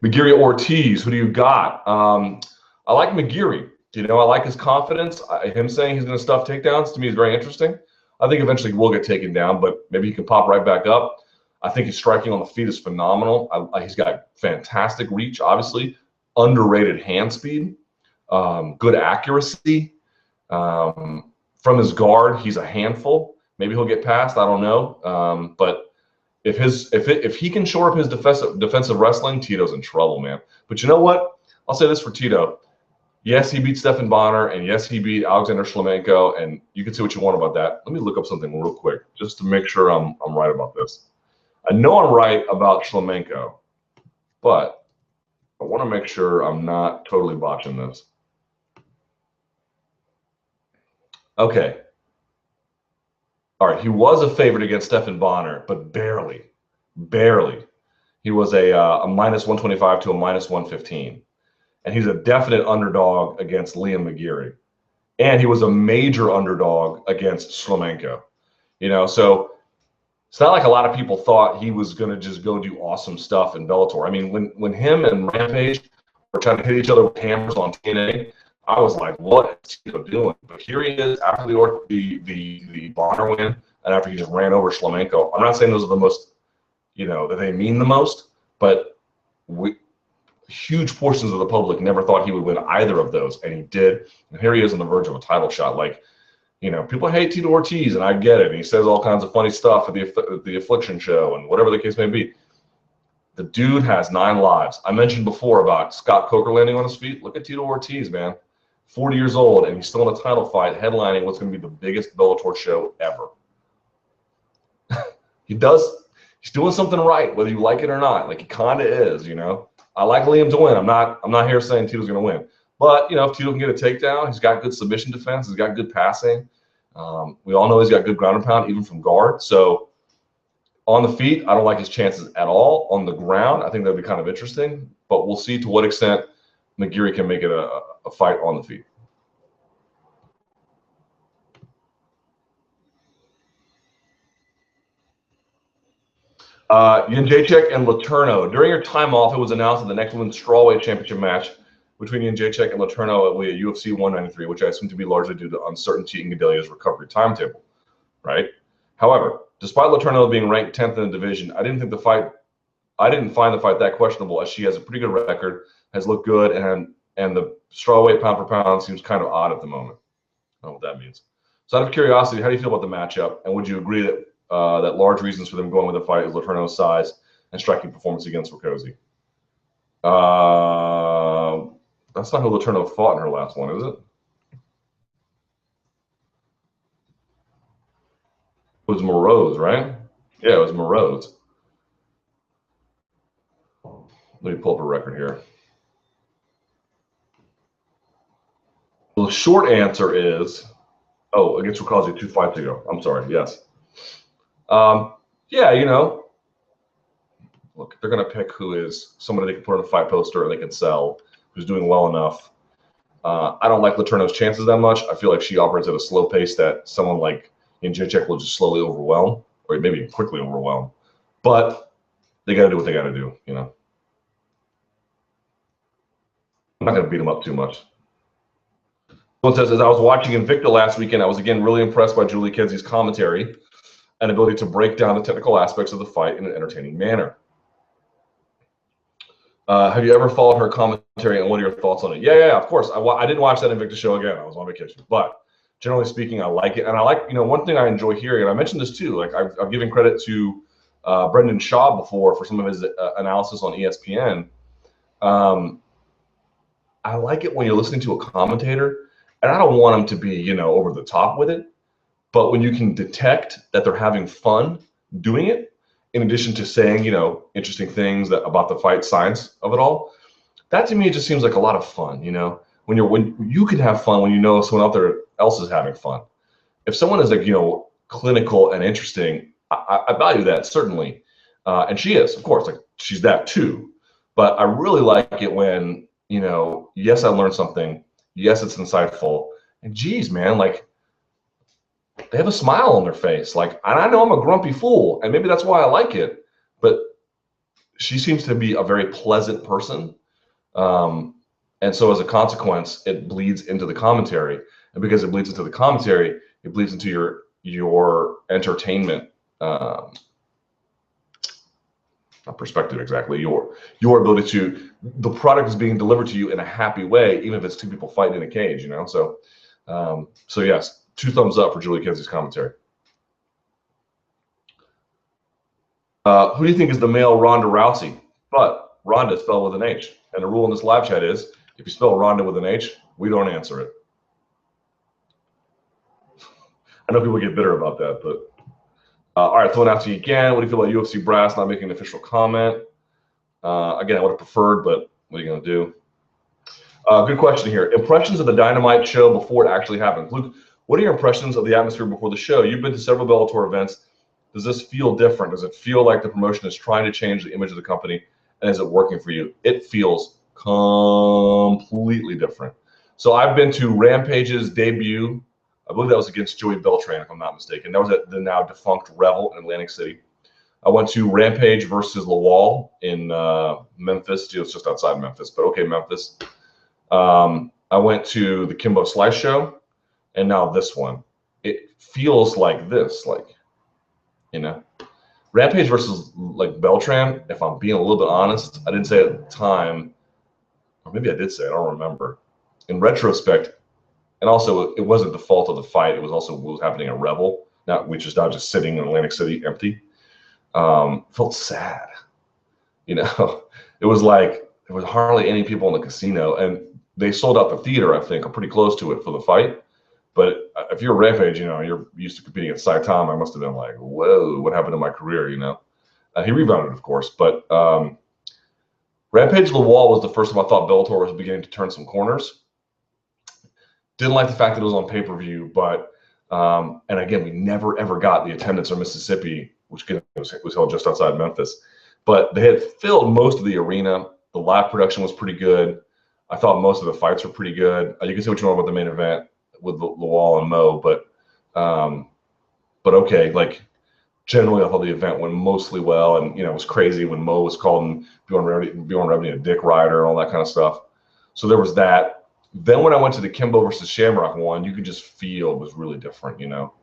McGregor Ortiz, who do you got? I like McGregor. You know, I like his confidence. Him saying he's going to stuff takedowns to me is very interesting. I think eventually he will get taken down, but maybe he can pop right back up. I think his striking on the feet is phenomenal. He's got fantastic reach, obviously, underrated hand speed, good accuracy. From his guard, he's a handful. Maybe he'll get past. I don't know. But if he can shore up his defensive wrestling, Tito's in trouble, man. But you know what? I'll say this for Tito. Yes, he beat Stephan Bonner, and yes, he beat Alexander Shlemenko, and you can say what you want about that. Let me look up something real quick just to make sure I'm right about this. I know I'm right about Shlemenko, but I want to make sure I'm not totally botching this. Okay. All right. He was a favorite against Stephan Bonner, but barely. Barely. He was a minus 125 to a minus 115. And he's a definite underdog against Liam McGregor. And he was a major underdog against Shlemenko. You know, so it's not like a lot of people thought he was going to just go do awesome stuff in Bellator. I mean, when him and Rampage were trying to hit each other with hammers on TNA, I was like, what is Tito doing? But here he is after the Bonner win and after he just ran over Shlemenko. I'm not saying those are the most, you know, that they mean the most, but huge portions of the public never thought he would win either of those, and he did. And here he is on the verge of a title shot. Like, you know, people hate Tito Ortiz, and I get it. And he says all kinds of funny stuff at the Affliction show and whatever the case may be. The dude has 9 lives. I mentioned before about Scott Coker landing on his feet. Look at Tito Ortiz, man. 40 years old, and he's still in a title fight, headlining what's going to be the biggest Bellator show ever. He's doing something right, whether you like it or not. Like, he kind of is, you know. I like Liam to win. I'm not here saying Tito's going to win. But, you know, if Tito can get a takedown, he's got good submission defense. He's got good passing. We all know he's got good ground and pound, even from guard. So on the feet, I don't like his chances at all. On the ground, I think that would be kind of interesting. But we'll see to what extent McGregor can make it a fight on the feet. Jędrzejczyk and Letourneau. During your time off, it was announced that the next women's strawweight championship match between Jędrzejczyk and Letourneau will be at UFC 193, which I assume to be largely due to uncertainty in Gedelia's recovery timetable, right? However, despite Letourneau being ranked 10th in the division, I didn't find the fight that questionable, as she has a pretty good record, has looked good, and the strawweight pound for pound seems kind of odd at the moment. I don't know what that means. So out of curiosity, how do you feel about the matchup? And would you agree that that large reasons for them going with the fight is Letourneau's size and striking performance against Rakoczy? That's not who Letourneau fought in her last one, is it? It was Moroz, right? Yeah, it was Moroz. Let me pull up a record here. The short answer is, against Rakoczy 2 fights ago. I'm sorry, yes. Yeah, you know, look, they're going to pick who is somebody they can put on a fight poster and they can sell, who's doing well enough. I don't like Letourneau's chances that much. I feel like she operates at a slow pace that someone like Jędrzejczyk will just slowly overwhelm, or maybe quickly overwhelm. But they got to do what they got to do, you know. I'm not going to beat them up too much. Someone says, as I was watching Invicta last weekend, I was again really impressed by Julie Kedzie commentary and ability to break down the technical aspects of the fight in an entertaining manner. Have you ever followed her commentary, and what are your thoughts on it? Yeah, of course. I didn't watch that Invicta show again. I was on vacation. But generally speaking, I like it. And I like, you know, one thing I enjoy hearing, and I mentioned this too, like I've given credit to Brendan Schaub before for some of his analysis on ESPN. I like it when you're listening to a commentator, and I don't want them to be, you know, over the top with it, but when you can detect that they're having fun doing it, in addition to saying, you know, interesting things about the fight science of it all, that to me just seems like a lot of fun, you know, when you can have fun when you know someone out there else is having fun. If someone is like, you know, clinical and interesting, I value that, certainly. And she is, of course, like she's that too. But I really like it when, you know, yes, I learned something. Yes, it's insightful. And geez, man, like they have a smile on their face. Like, and I know I'm a grumpy fool, and maybe that's why I like it. But she seems to be a very pleasant person. And so as a consequence, it bleeds into the commentary. And because it bleeds into the commentary, it bleeds into your entertainment not perspective exactly, your ability to, the product is being delivered to you in a happy way, even if it's two people fighting in a cage, you know? So, so yes, 2 thumbs up for Julie Kedze's commentary. Who do you think is the male Ronda Rousey? But Ronda is spelled with an H. And the rule in this live chat is, if you spell Ronda with an H, we don't answer it. I know people get bitter about that, but all right, throwing out to you again. What do you feel about UFC brass not making an official comment? Again, I would have preferred, but What are you going to do? Good question here. Impressions of the Dynamite show before it actually happens. Luke, what are your impressions of the atmosphere before the show? You've been to several Bellator events. Does this feel different? Does it feel like the promotion is trying to change the image of the company? And is it working for you? It feels completely different. So I've been to Rampage's debut. I believe that was against Joey Beltran, if I'm not mistaken. That was at the now defunct Revel in Atlantic City. I went to Rampage versus Lawal in Memphis. It's just outside Memphis, but okay, Memphis. I went to the Kimbo Slice show, and now this one. It feels like this, like, you know, Rampage versus like Beltran. If I'm being a little bit honest, I didn't say it at the time, or maybe I did say it. I don't remember. In retrospect, and also it wasn't the fault of the fight. It was also what was happening at Revel, which is now just sitting in Atlantic City empty. Felt sad, you know. It was like there was hardly any people in the casino, and they sold out the theater, I think, or pretty close to it for the fight. But if you're Rampage, you know, you're used to competing at Saitama, I must have been like, whoa, what happened to my career, you know? He rebounded, of course, but Rampage Lawal was the first time I thought Bellator was beginning to turn some corners. Didn't like the fact that it was on pay-per-view, but and again, we never ever got the attendance from Mississippi, which was held just outside Memphis. But they had filled most of the arena. The live production was pretty good. I thought most of the fights were pretty good. You can say what you want about the main event with Lawal and Mo, but okay, like generally I thought the event went mostly well, and you know, it was crazy when Mo was calling Bjorn Rebney a dick rider and all that kind of stuff. So there was that. Then when I went to the Kimbo versus Shamrock one, you could just feel it was really different, you know.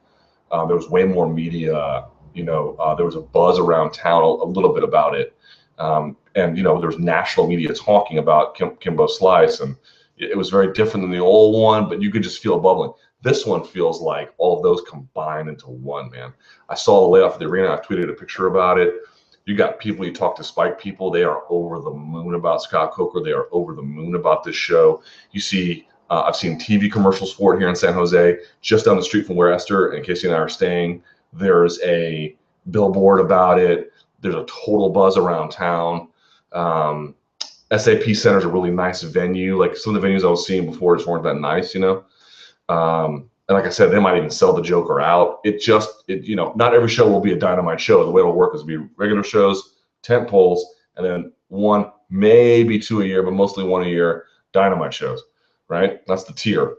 There was way more media, you know. There was a buzz around town a little bit about it. And, you know, there's national media talking about Kimbo Slice, and it was very different than the old one, but you could just feel it bubbling. This one feels like all of those combined into one, man. I saw the layoff of the arena. I tweeted a picture about it. You got people, you talk to Spike people, they are over the moon about Scott Coker. They are over the moon about this show. You see, I've seen TV commercials for it here in San Jose, just down the street from where Esther and Casey and I are staying. There's a billboard about it. There's a total buzz around town. SAP Center is a really nice venue. Like some of the venues I was seeing before just weren't that nice, you know. And like I said, they might even sell the Joker out. You know, not every show will be a Dynamite show. The way it'll work is it'll be regular shows, tent poles, and then one, maybe two a year, but mostly one a year, Dynamite shows, right? That's the tier.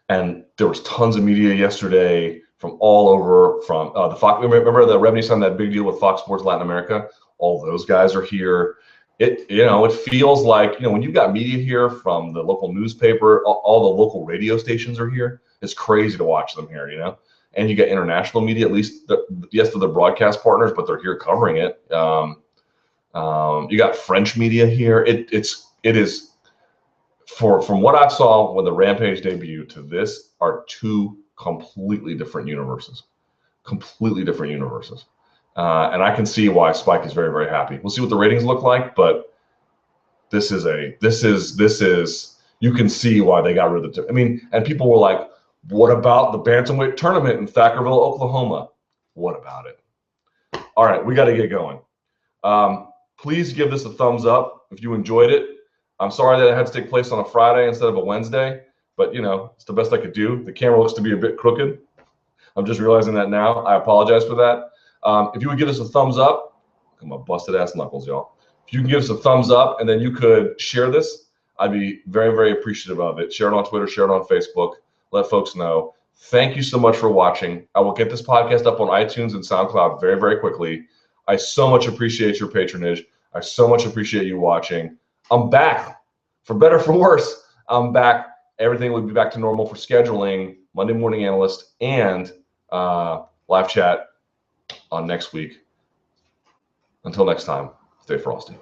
And there was tons of media yesterday from all over, from the Fox. Remember the Rebney signed that big deal with Fox Sports Latin America? All those guys are here. You know, it feels like, you know, when you've got media here from the local newspaper, all the local radio stations are here. It's crazy to watch them here, you know. And you get international media, at least, yes, they're the broadcast partners, but they're here covering it. You got French media here. It is, from what I saw when the Rampage debut to this, are two completely different universes. Completely different universes. And I can see why Spike is very, very happy. We'll see what the ratings look like, but this is you can see why they got rid of it. I mean, and people were like, what about the bantamweight tournament in Thackerville, Oklahoma? What about it? All right, we got to get going. Please give this a thumbs up if you enjoyed it. I'm sorry that it had to take place on a Friday instead of a Wednesday, but you know, it's the best I could do. The camera looks to be a bit crooked. I'm just realizing that now. I apologize for that. If you would give us a thumbs up, come on, busted ass knuckles, y'all. If you can give us a thumbs up and then you could share this, I'd be very, very appreciative of it. Share it on Twitter, share it on Facebook, let folks know. Thank you so much for watching. I will get this podcast up on iTunes and SoundCloud very, very quickly. I so much appreciate your patronage. I so much appreciate you watching. I'm back, for better or for worse. I'm back. Everything will be back to normal for scheduling, Monday Morning Analyst, and live chat on next week. Until next time, stay frosty.